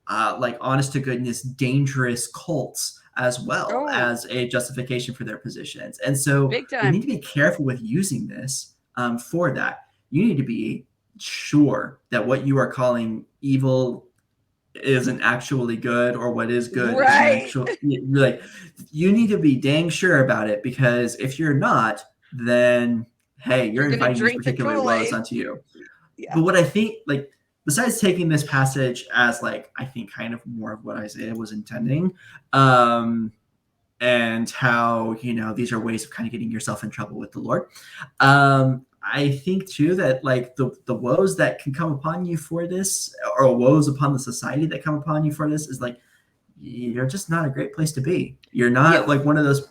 like honest to goodness dangerous cults as well as a justification for their positions. And so you need to be careful with using this for that. You need to be sure that what you are calling evil isn't actually good, or what is good isn't actually, like, you need to be dang sure about it, because if you're not, then hey, you're inviting these particular woes onto you. But what I think, like, besides taking this passage as like, I think kind of more of what Isaiah was intending, and how, you know, these are ways of kind of getting yourself in trouble with the Lord. I think too that like the woes that can come upon you for this, or woes upon the society that come upon you for this, is like, you're just not a great place to be. You're not like one of those,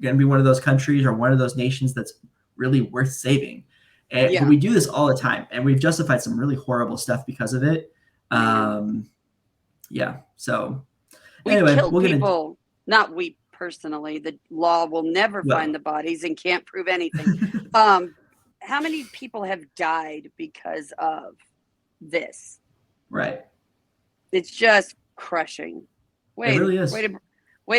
going to be one of those countries or one of those nations that's really worth saving. And, but we do this all the time, and we've justified some really horrible stuff because of it. Yeah. So anyway, kill people. Not we personally. The law will never find the bodies and can't prove anything. How many people have died because of this? Right. It's just crushing. It really is. Way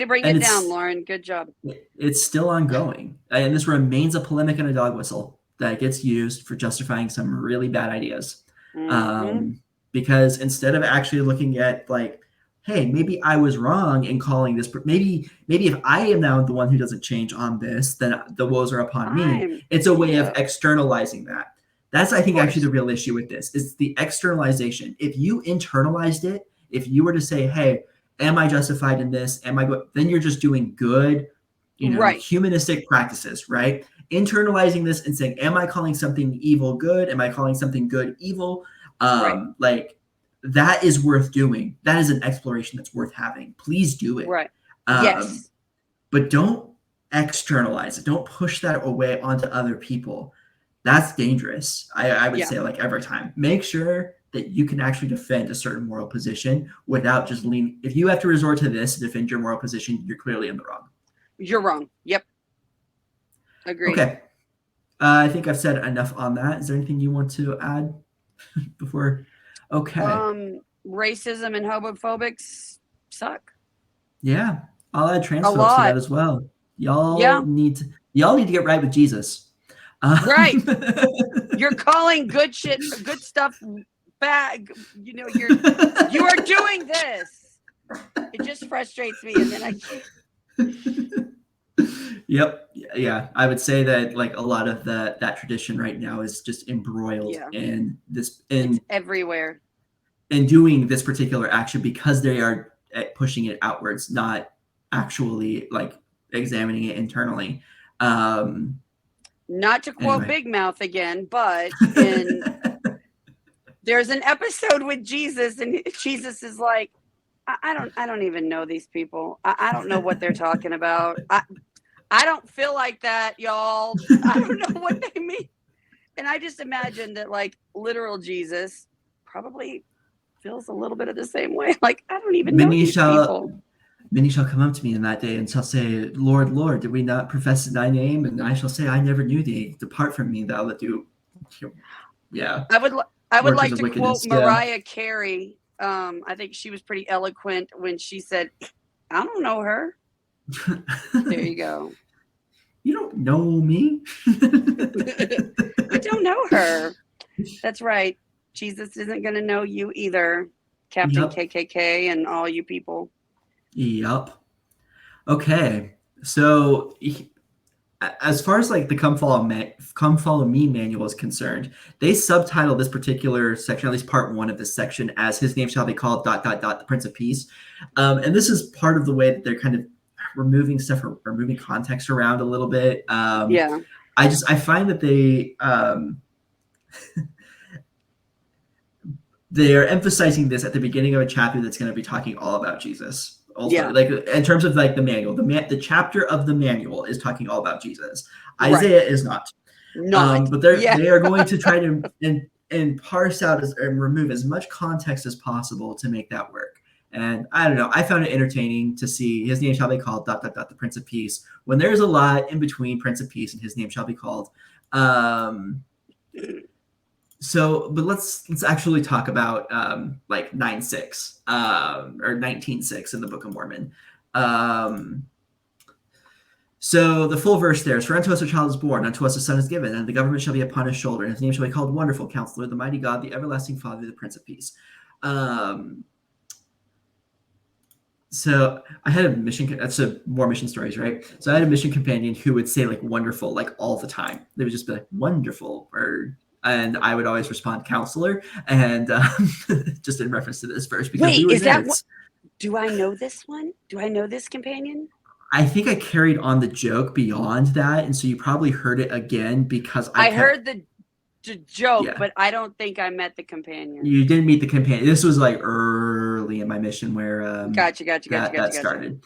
to bring it down, Lauren. Good job. It's still ongoing. And this remains a polemic and a dog whistle that gets used for justifying some really bad ideas. Because instead of actually looking at like, hey, maybe I was wrong in calling this, maybe if I am now the one who doesn't change on this, then the woes are upon me. It's a way of externalizing that. That's, I think, actually the real issue with this, is the externalization. If you internalized it, if you were to say, hey, am I justified in this? Am I good? Then you're just doing good, you know, humanistic practices, right? Internalizing this and saying, am I calling something evil good? Am I calling something good evil? Like, that is worth doing. That is an exploration that's worth having. Please do it. Yes. But don't externalize it. Don't push that away onto other people. That's dangerous. I would say, like, every time. Make sure that you can actually defend a certain moral position without just leaning. If you have to resort to this to defend your moral position, you're clearly in the wrong. You're wrong. Yep. Agreed. Okay. I think I've said enough on that. Is there anything you want to add before? Okay. Racism and homophobics suck. Yeah. I'll add transphobes to that as well. Y'all need to get right with Jesus. Right. You're calling good stuff bad. You know, you are doing this. It just frustrates me, and then I can't. Yep. Yeah. I would say that like a lot of that tradition right now is just embroiled in this, it's everywhere, in doing this particular action because they are pushing it outwards, not actually like examining it internally. Not to quote Big Mouth again, but there's an episode with Jesus, and Jesus is like, I don't even know these people. I don't know what they're talking about. I don't feel like that, y'all. I don't know what they mean. And I just imagine that, like, literal Jesus probably feels a little bit of the same way. Like, I don't even know Many these shall people. many shall come up to me in that day and shall say, Lord, Lord, did we not profess thy name? And I shall say, I never knew thee. Depart from me, thou that do, yeah, I would workers like of to quote wickedness. Yeah. Mariah Carey. I think she was pretty eloquent when she said, I don't know her. There you go. You don't know me. You don't know her. That's right. Jesus isn't going to know you either, Captain Yep. KKK and all you people. Yep. Okay. So as far as like the come follow me manual is concerned, they subtitle this particular section, at least part one of this section, as his name shall be called ... the Prince of Peace. And this is part of the way that they're kind of removing stuff or moving context around a little bit. Yeah. I find that they are emphasizing this at the beginning of a chapter that's going to be talking all about Jesus. Also, like in terms of like the manual, the chapter of the manual is talking all about Jesus. Isaiah is not. But they are going to try to and parse out and remove as much context as possible to make that work. And I don't know. I found it entertaining to see his name shall be called ... the Prince of Peace when there's a lot in between Prince of Peace and his name shall be called. So, but let's actually talk about like 9:6 or 19:6 in the Book of Mormon. So the full verse there is, for unto us a child is born, unto us a son is given, and the government shall be upon his shoulder, and his name shall be called Wonderful Counselor, the Mighty God, the Everlasting Father, the Prince of Peace. So I had a mission. That's more mission stories, right? So I had a mission companion who would say like "wonderful" like all the time. They would just be like "wonderful," and I would always respond "counselor," and just in reference to this verse because we were nerds. Do I know this one? Do I know this companion? I think I carried on the joke beyond that, and so you probably heard it again because I heard the joke, but I don't think I met the companion. You didn't meet the companion. This was like early in my mission where gotcha. that started.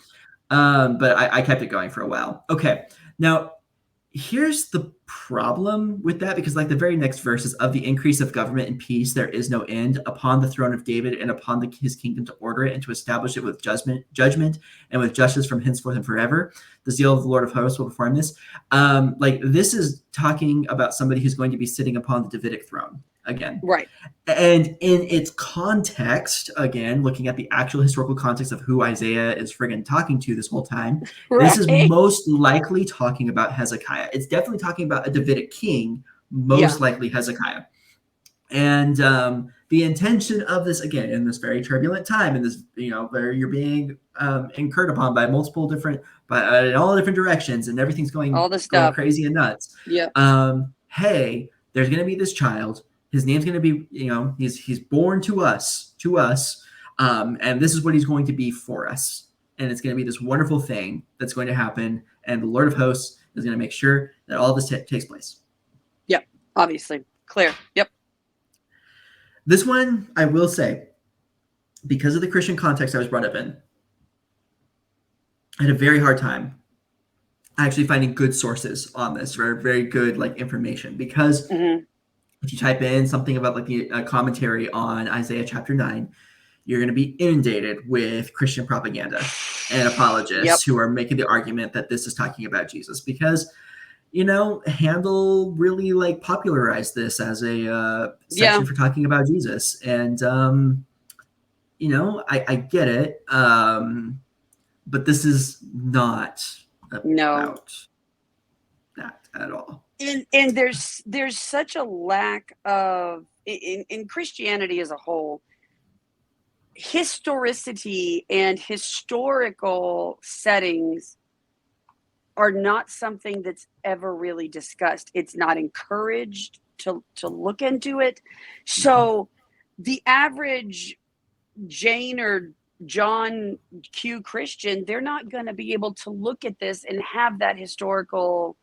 But I kept it going for a while. Okay, now here's the problem with that, because like the very next verse is, of the increase of government and peace there is no end upon the throne of David and upon his kingdom, to order it and to establish it with judgment and with justice from henceforth and forever. The zeal of the Lord of hosts will perform this. Like this is talking about somebody who's going to be sitting upon the Davidic throne again. Right. And in its context, again, looking at the actual historical context of who Isaiah is friggin' talking to this whole time, this is most likely talking about Hezekiah. It's definitely talking about a Davidic king, most likely Hezekiah. And the intention of this, again, in this very turbulent time, in this, where you're being incurred upon by multiple different, in all different directions, and everything's going crazy and nuts. Yeah. Hey, there's going to be this child. His name's going to be, he's born to us, and this is what he's going to be for us. And it's going to be this wonderful thing that's going to happen. And the Lord of hosts is going to make sure that all this takes place. Yep. Obviously. Clear. Yep. This one, I will say, because of the Christian context I was brought up in, I had a very hard time actually finding good sources on this, very, very good information, because if you type in something about the commentary on Isaiah chapter 9, you're going to be inundated with Christian propaganda and apologists who are making the argument that this is talking about Jesus, because Handel really popularized this as a section for talking about Jesus. And, I get it. But this is not about that at all. And there's such a lack of, in Christianity as a whole, historicity and historical settings are not something that's ever really discussed. It's not encouraged to look into it. So the average Jane or John Q Christian, they're not going to be able to look at this and have that historical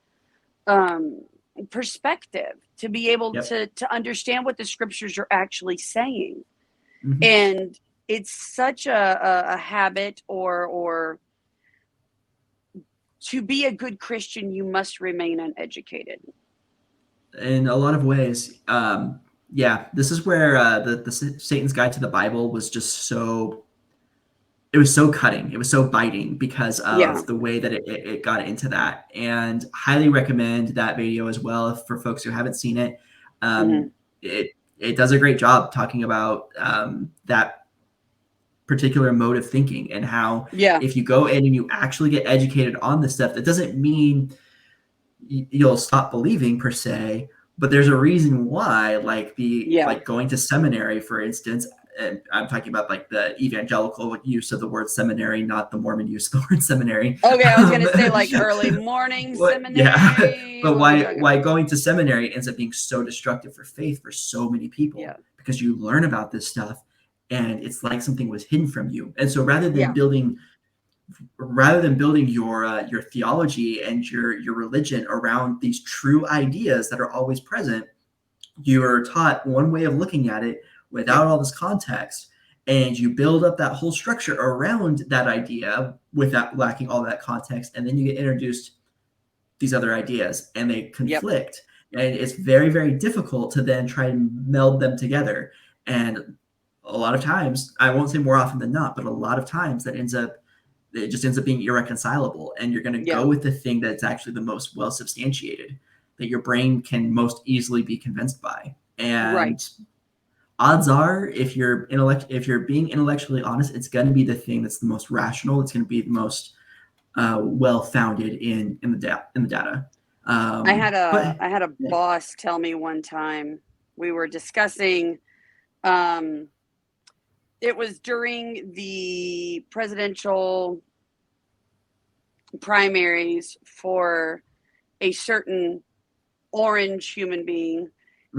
perspective to be able to understand what the scriptures are actually saying. And it's such a habit or to be a good Christian, you must remain uneducated. In a lot of ways. Yeah, this is where the Satan's Guide to the Bible was just so, it was so cutting, it was so biting because Yeah. of the way that it got into that. And highly recommend that video as well for folks who haven't seen it. Mm-hmm. It does a great job talking about that particular mode of thinking and how Yeah. if you go in and you actually get educated on this stuff, that doesn't mean you'll stop believing per se, but there's a reason why, Yeah. like going to seminary, for instance. And I'm talking about like the evangelical use of the word seminary, not the Mormon use of the word seminary. Okay, I was gonna say like early morning Yeah, seminary. but What are we talking why about? going to seminary ends up being so destructive for faith for so many people, Yeah. because you learn about this stuff and it's like something was hidden from you. And so Yeah. rather than building your theology and your religion around these true ideas that are always present, you are taught one way of looking at it Yep. without all this context, and you build up that whole structure around that idea without lacking all that context, and then you get introduced these other ideas and they Yep. conflict, and it's very, very difficult to then try and meld them together. And a lot of times, I won't say more often than not, but a lot of times it just ends up being irreconcilable, and you're going to Yeah. go with the thing that's actually the most well substantiated, that your brain can most easily be convinced by. Right. And odds are, if you're being intellectually honest, it's going to be the thing that's the most rational. It's going to be the most well founded in the data. I had But a boss tell me one time, we were discussing, it was during the presidential primaries for a certain orange human being,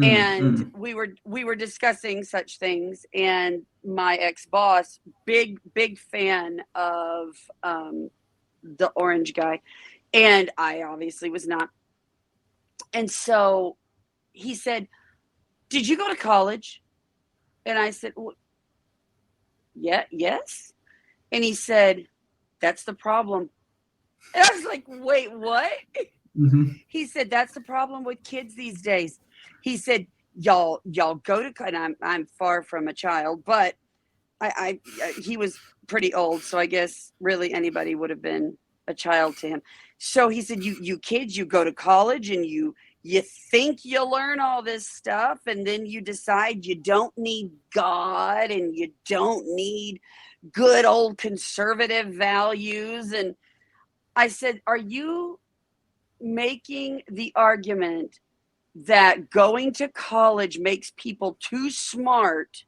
and we were discussing such things, and my ex-boss, big fan of the orange guy, and I obviously was not. And so he said, "Did you go to college?" And I said, "Yeah, yes." And he said, "That's the problem." And I was like, "Wait, what?" He said, "That's the problem with kids these days." He said, y'all go to," and I'm far from a child, but I he was pretty old, so I guess really anybody would have been a child to him. So he said, you kids, you go to college and you think you learn all this stuff, and then you decide you don't need God and you don't need good old conservative values. And I said, "Are you making the argument that going to college makes people too smart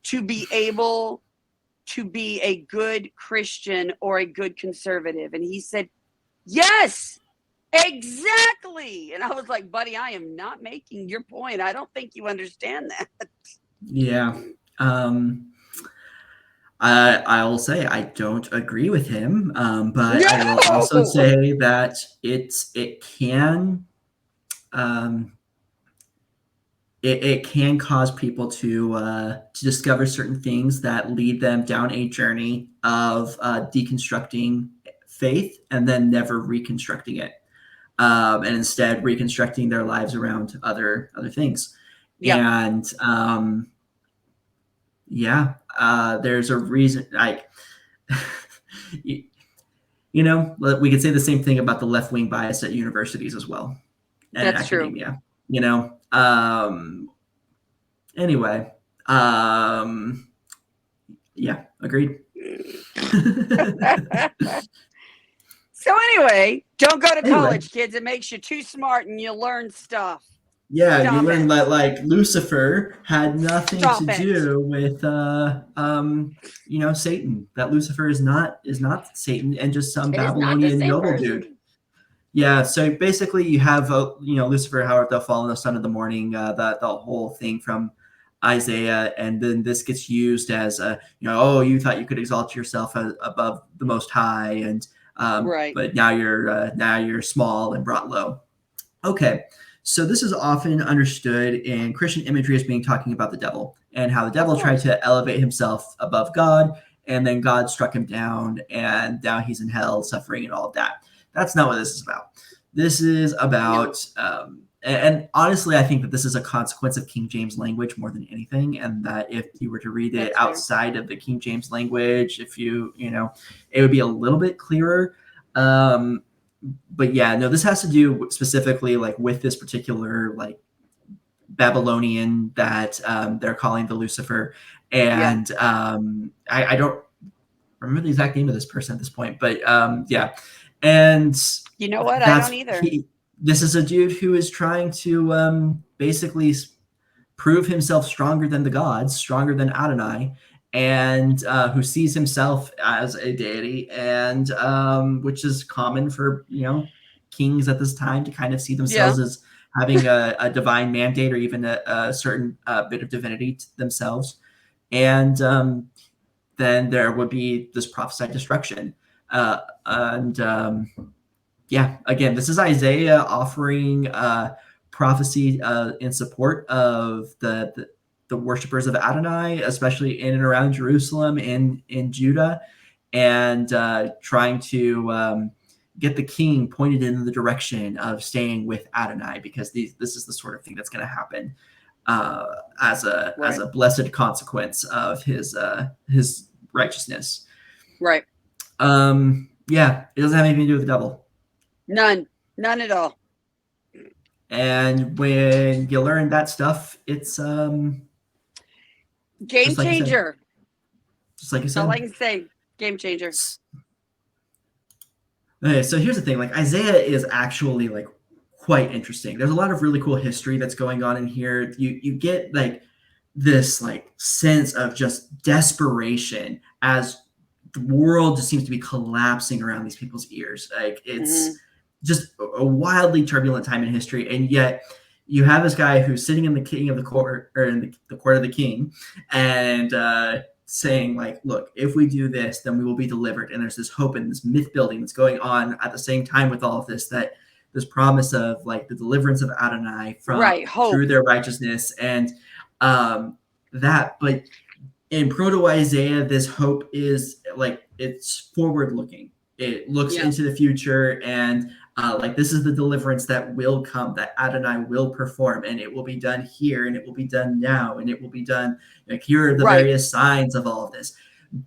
to be able to be a good Christian or a good conservative?" And he said, "Yes, exactly." And I was like, "Buddy, I am not making your point. I don't think you understand that." Yeah. I will say I don't agree with him, but I will also No. say that it can um, it can cause people to discover certain things that lead them down a journey of deconstructing faith and then never reconstructing it, and instead reconstructing their lives around other things. Yeah, And yeah, there's a reason. Like you, you know, we could say the same thing about the left wing bias at universities as well and that's true. academia. You know. Anyway, um, yeah, agreed. So anyway, don't go to Anyway, college, kids. It makes you too smart and you learn stuff. yeah, you Stop learn it. that like Lucifer had nothing to Stop it. do with Satan. That Lucifer is not Satan and just some It is not the Babylonian same noble dude. person. Yeah, so basically you have Lucifer, Howard the Fallen, the Son of the Morning, the whole thing from Isaiah, and then this gets used as oh, you thought you could exalt yourself above the Most High, and Right. but now you're small and brought low. Okay, so this is often understood in Christian imagery as being talking about the devil and how the Of devil tried course. to elevate himself above God, and then God struck him down, and now he's in hell suffering and all of that. That's not what this is about. This is about, and honestly, I think that this is a consequence of King James language more than anything, and that if you were to read it outside of the King James language, if you know, it would be a little bit clearer. But yeah, no, this has to do specifically like with this particular like Babylonian that they're calling the Lucifer, and I don't remember the exact name of this person at this point, but yeah, and you know what? I don't either. This is a dude who is trying to basically prove himself stronger than the gods, stronger than Adonai, and who sees himself as a deity, and which is common for kings at this time to kind of see themselves as having a divine mandate or even a certain bit of divinity to themselves. And then there would be this prophesied destruction. Yeah, again, this is Isaiah offering prophecy in support of the worshipers of Adonai, especially in and around Jerusalem and in Judah, and trying to get the king pointed in the direction of staying with Adonai, because this is the sort of thing that's going to happen as a blessed consequence of his righteousness. Right. Yeah, it doesn't have anything to do with the devil. None at all. And when you learn that stuff, it's game changer. Just like you said. That's all I can say. Game changer. Okay, so here's the thing. Like, Isaiah is actually like quite interesting. There's a lot of really cool history that's going on in here. You get like this like sense of just desperation as the world just seems to be collapsing around these people's ears. Like, it's just a wildly turbulent time in history, and yet you have this guy who's sitting in the king of the court, or in the court of the king, and saying like, look, if we do this, then we will be delivered. And there's this hope and this myth building that's going on at the same time with all of this, that this promise of like the deliverance of Adonai from through their righteousness, and that. But in Proto Isaiah, this hope is like, it's forward looking. It looks into the future, and like, this is the deliverance that will come, that Adonai will perform, and it will be done here, and it will be done now, and it will be done. Like, here are the various signs of all of this.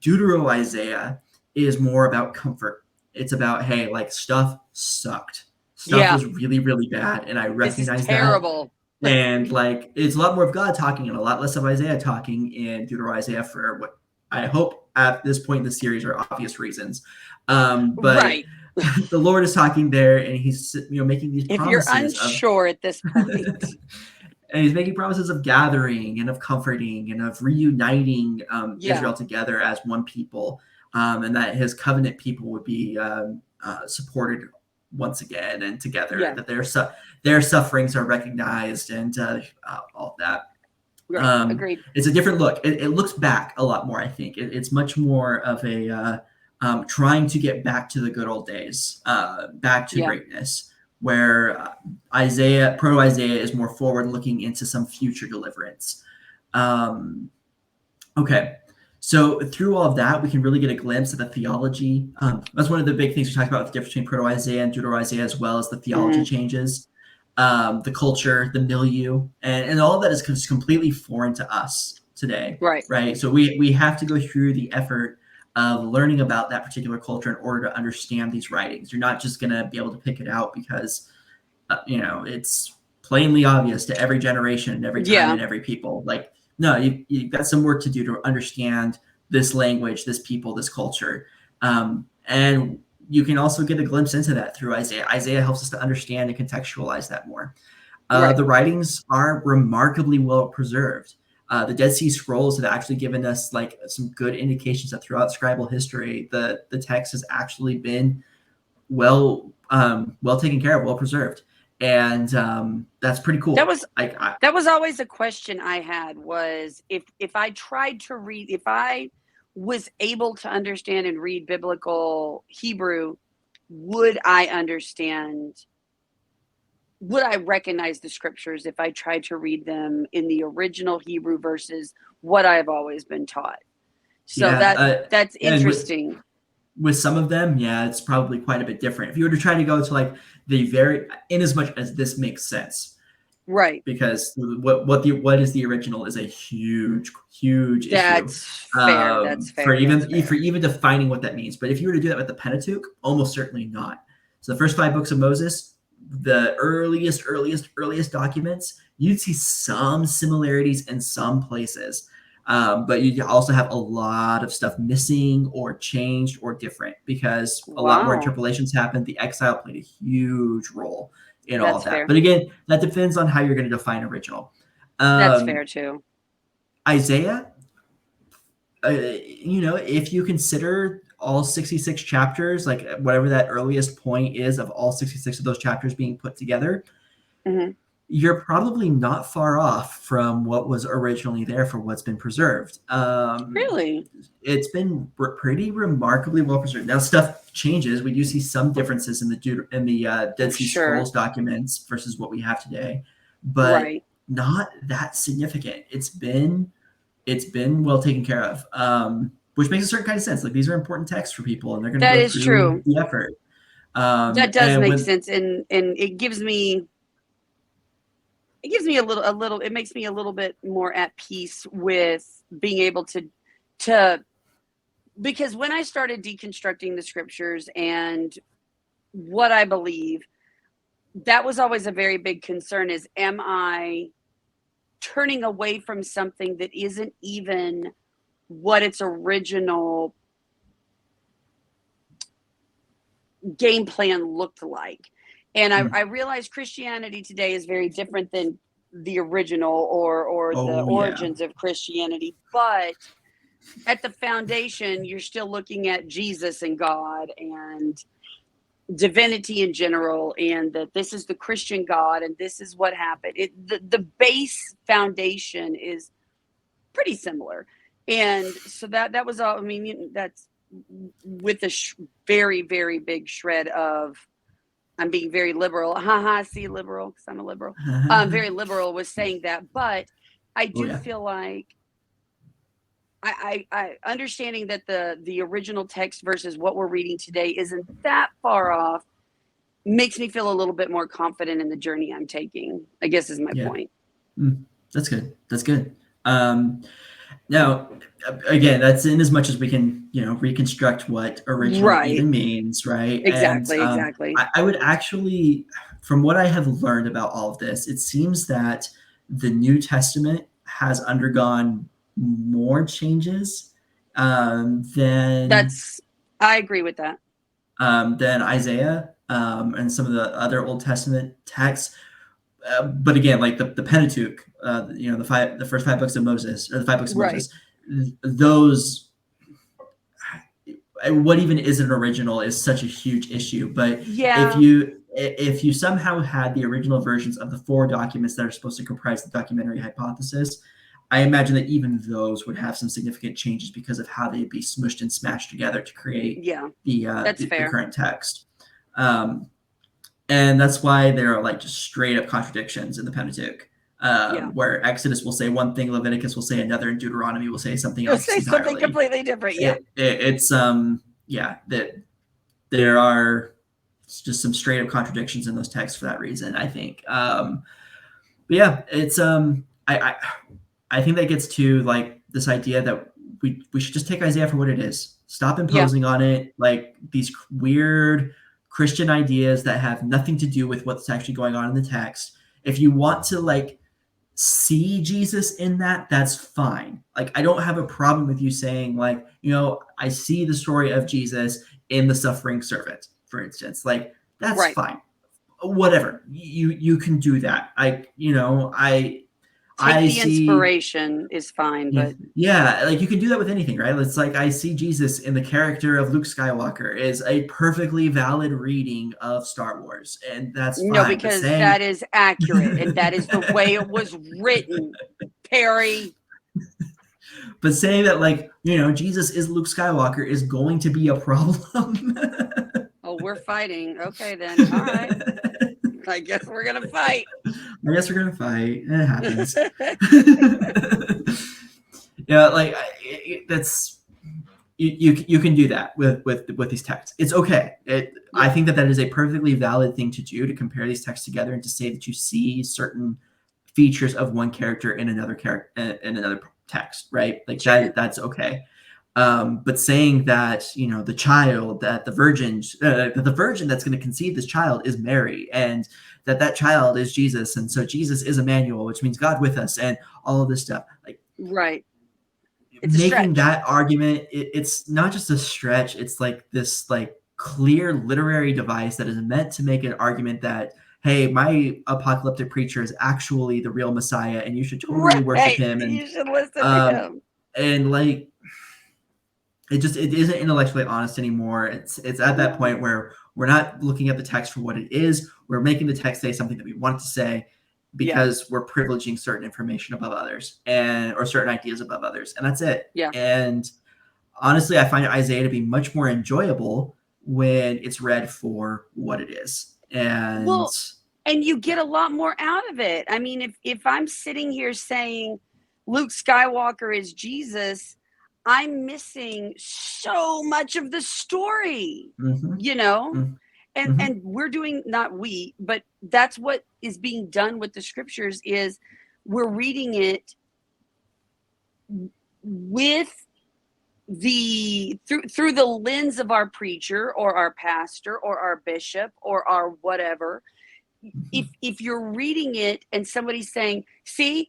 Deutero Isaiah is more about comfort. It's about, hey, like, stuff sucked. Stuff was really, really bad, and I recognize that. Terrible. And like, it's a lot more of God talking and a lot less of Isaiah talking in Deutero Isaiah, for what I hope at this point in the series are obvious reasons. But the Lord is talking there, and he's making these promises. If you're unsure at this point. And he's making promises of gathering and of comforting and of reuniting Israel together as one people, and that his covenant people would be supported once again and together, that their sufferings are recognized, and all that. Agreed. It's a different look. It looks back a lot more, I think. It's much more of a trying to get back to the good old days, back to greatness, where Proto Isaiah is more forward looking into some future deliverance. Okay. So through all of that, we can really get a glimpse of the theology. That's one of the big things we talked about with the difference between Proto Isaiah and Deutero Isaiah, as well as the theology changes, the culture, the milieu, and all of that is just completely foreign to us today. Right. So we have to go through the effort of learning about that particular culture in order to understand these writings. You're not just going to be able to pick it out because, it's plainly obvious to every generation and every time and every people. Like, no, you've got some work to do to understand this language, this people, this culture. And you can also get a glimpse into that through Isaiah. Isaiah helps us to understand and contextualize that more. The writings are remarkably well preserved. The Dead Sea Scrolls have actually given us like some good indications that throughout scribal history, the text has actually been well taken care of, well preserved. And that's pretty cool. That was always a question I had, was if I tried to read, if I was able to understand and read biblical Hebrew, would I recognize the scriptures if I tried to read them in the original Hebrew versus what I've always been taught? So Yeah, that's and interesting. with some of them, yeah, it's probably quite a bit different. If you were to try to go to like the very, in as much as this makes sense, Right. because what is the original is a huge issue That's fair. That's for fair. That's for fair. even defining what that means. But if you were to do that with the Pentateuch, almost certainly not. So the first five books of Moses, the earliest documents, you'd see some similarities in some places. But you also have a lot of stuff missing or changed or different because a lot more Wow. interpolations happened. The exile played a huge role in all of That's that. fair. But again, that depends on how you're going to define original. That's fair too. Isaiah, if you consider all 66 chapters, like whatever that earliest point is of all 66 of those chapters being put together, Mm-hmm. you're probably not far off from what was originally there for what's been preserved. Really? It's been pretty remarkably well preserved. Now stuff changes. We do see some differences in the Dead Sea Sure. Scrolls documents versus what we have today, but Right. not that significant. It's been well taken care of, which makes a certain kind of sense. Like these are important texts for people, and they're going to That go is through true. the effort. That does And make when sense, and it gives me a little it makes me a little bit more at peace with being able to because when I started deconstructing the scriptures and what I believe, that was always a very big concern is, am I turning away from something that isn't even what its original game plan looked like? And I realized Christianity today is very different than the original or the oh yeah, origins of Christianity. But at the foundation, you're still looking at Jesus and God and divinity in general, and that this is the Christian God and this is what happened. The base foundation is pretty similar. And so that was all. I mean, that's with a very, very big shred of, I'm being very liberal. Haha, see, liberal, because I'm a liberal. Very liberal was saying that. But I oh do yeah, feel like I understanding that the original text versus what we're reading today isn't that far off makes me feel a little bit more confident in the journey I'm taking, I guess is my yeah. point. That's good. That's good. Now, again, that's in as much as we can, reconstruct what original Right. even means, right? And Exactly. Exactly. I would actually, from what I have learned about all of this, it seems that the New Testament has undergone more changes I agree with that. than Isaiah and some of the other Old Testament texts. But again, like the Pentateuch, the first five books of Moses, or the five books of Right. Moses, those, what even is an original is such a huge issue. But Yeah. if you somehow had the original versions of the four documents that are supposed to comprise the documentary hypothesis, I imagine that even those would have some significant changes because of how they'd be smushed and smashed together to create Yeah. That's the fair. current text. And that's why there are like just straight up contradictions in the Pentateuch, Yeah. where Exodus will say one thing, Leviticus will say another, and Deuteronomy will say something You'll else say something entirely. completely different. Yeah. It's yeah, that there are just some straight up contradictions in those texts for that reason, I think. But yeah, it's I think that gets to like this idea that we should just take Isaiah for what it is. Stop Yeah. imposing on it like these weird Christian ideas that have nothing to do with what's actually going on in the text. If you want to like see Jesus in that, that's fine. Like I don't have a problem with you saying like, I see the story of Jesus in the suffering servant, for instance. Like that's Right. fine. Whatever. You can do that. Take I the see inspiration is fine, yeah, but yeah, like you can do that with anything, right? It's like I see Jesus in the character of Luke Skywalker is a perfectly valid reading of Star Wars, and that's no, fine. But because saying that is accurate and that is the way it was written, Perry. but saying that like, Jesus is Luke Skywalker is going to be a problem. Oh, we're fighting. Okay, then. All right. I guess we're going to fight. I guess we're gonna fight. It happens. Yeah, like that's you can do that with these texts. It's okay. I think that is a perfectly valid thing to do, to compare these texts together and to say that you see certain features of one character in another character in another text, right? Like that's okay. But saying that, you know, the child, that the virgin that's going to conceive this child is Mary, and that child is Jesus, and so Jesus is Emmanuel, which means God with us, and all of this stuff, like, right. It's making that argument, it's not just a stretch. It's like this like clear literary device that is meant to make an argument that, hey, my apocalyptic preacher is actually the real Messiah, and you should totally worship him, and you should listen to him. And like, it isn't intellectually honest anymore. It's at that point where we're not looking at the text for what it is. We're making the text say something that we want it to say, because we're privileging certain information above others, or certain ideas above others, and that's it. Yeah. And honestly, I find Isaiah to be much more enjoyable when it's read for what it is. And and you get a lot more out of it. I mean, if I'm sitting here saying Luke Skywalker is Jesus, I'm missing so much of the story, you know? Mm-hmm. And we're doing, not we, but that's what is being done with the scriptures, is we're reading it with through the lens of our preacher or our pastor or our bishop or our whatever. If you're reading it and somebody's saying, see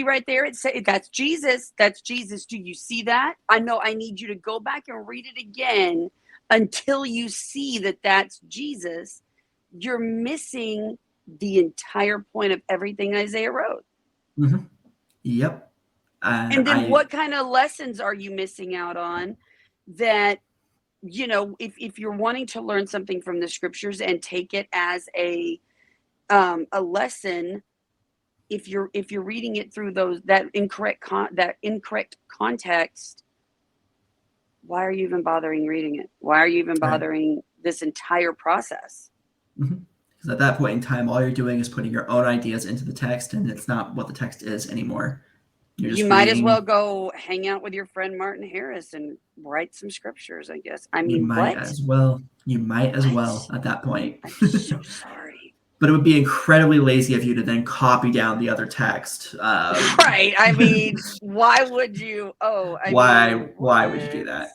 right there, that's Jesus. Do you see that? I know I need you to go back and read it again until you see that that's Jesus. You're missing the entire point of everything Isaiah wrote. Mm-hmm. Yep. And then what kind of lessons are you missing out on that, you know, if you're wanting to learn something from the scriptures and take it as a lesson, if you're reading it through that incorrect context, why are you even bothering reading it? Why are you even bothering this entire process? Because at that point in time, all you're doing is putting your own ideas into the text, and it's not what the text is anymore. You might as well go hang out with your friend Martin Harris and write some scriptures, I guess. I mean, you might as well at that point. I'm so sorry. But it would be incredibly lazy of you to then copy down the other text. Right. I mean, why would you? Why would you do that?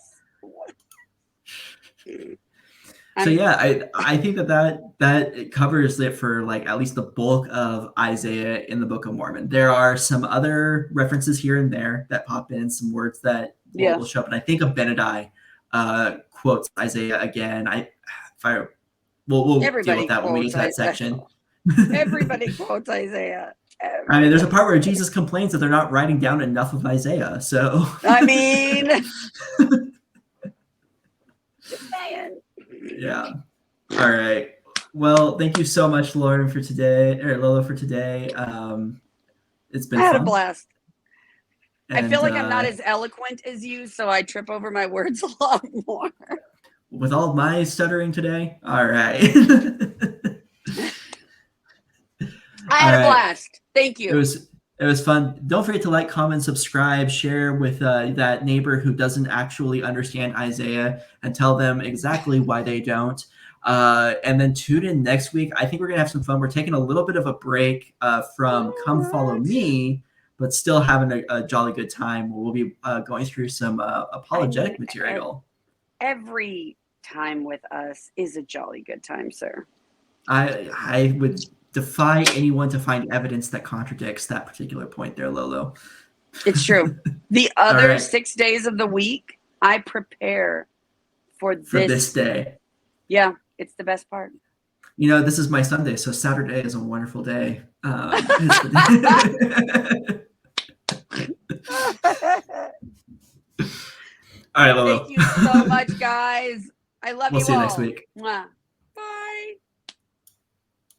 So yeah, I think that covers it for like at least the bulk of Isaiah in the Book of Mormon. There are some other references here and there that pop in, some words that will show up, and I think Abinadi quotes Isaiah again. We'll deal with that when we get to that section. Everybody quotes Isaiah. I mean, there's a part where Jesus complains that they're not writing down enough of Isaiah. So I mean, just saying. Yeah. All right. Well, thank you so much, Lauren, for today, or Lolo for today. It's been fun. I had a blast. And I feel like I'm not as eloquent as you, so I trip over my words a lot more. With all my stuttering today? All right. I had a blast. Thank you. It was fun. Don't forget to like, comment, subscribe, share with that neighbor who doesn't actually understand Isaiah, and tell them exactly why they don't. And then tune in next week. I think we're going to have some fun. We're taking a little bit of a break from Come Follow Me, but still having a jolly good time. We'll be going through some apologetic material. Every time with us is a jolly good time, sir. I would defy anyone to find evidence that contradicts that particular point there, Lolo. It's true. The other 6 days of the week, I prepare for this day. Yeah, it's the best part. You know, this is my Sunday, so Saturday is a wonderful day. All right, Lolo. Thank you so much, guys. I love you all. We'll see you next week. Mwah.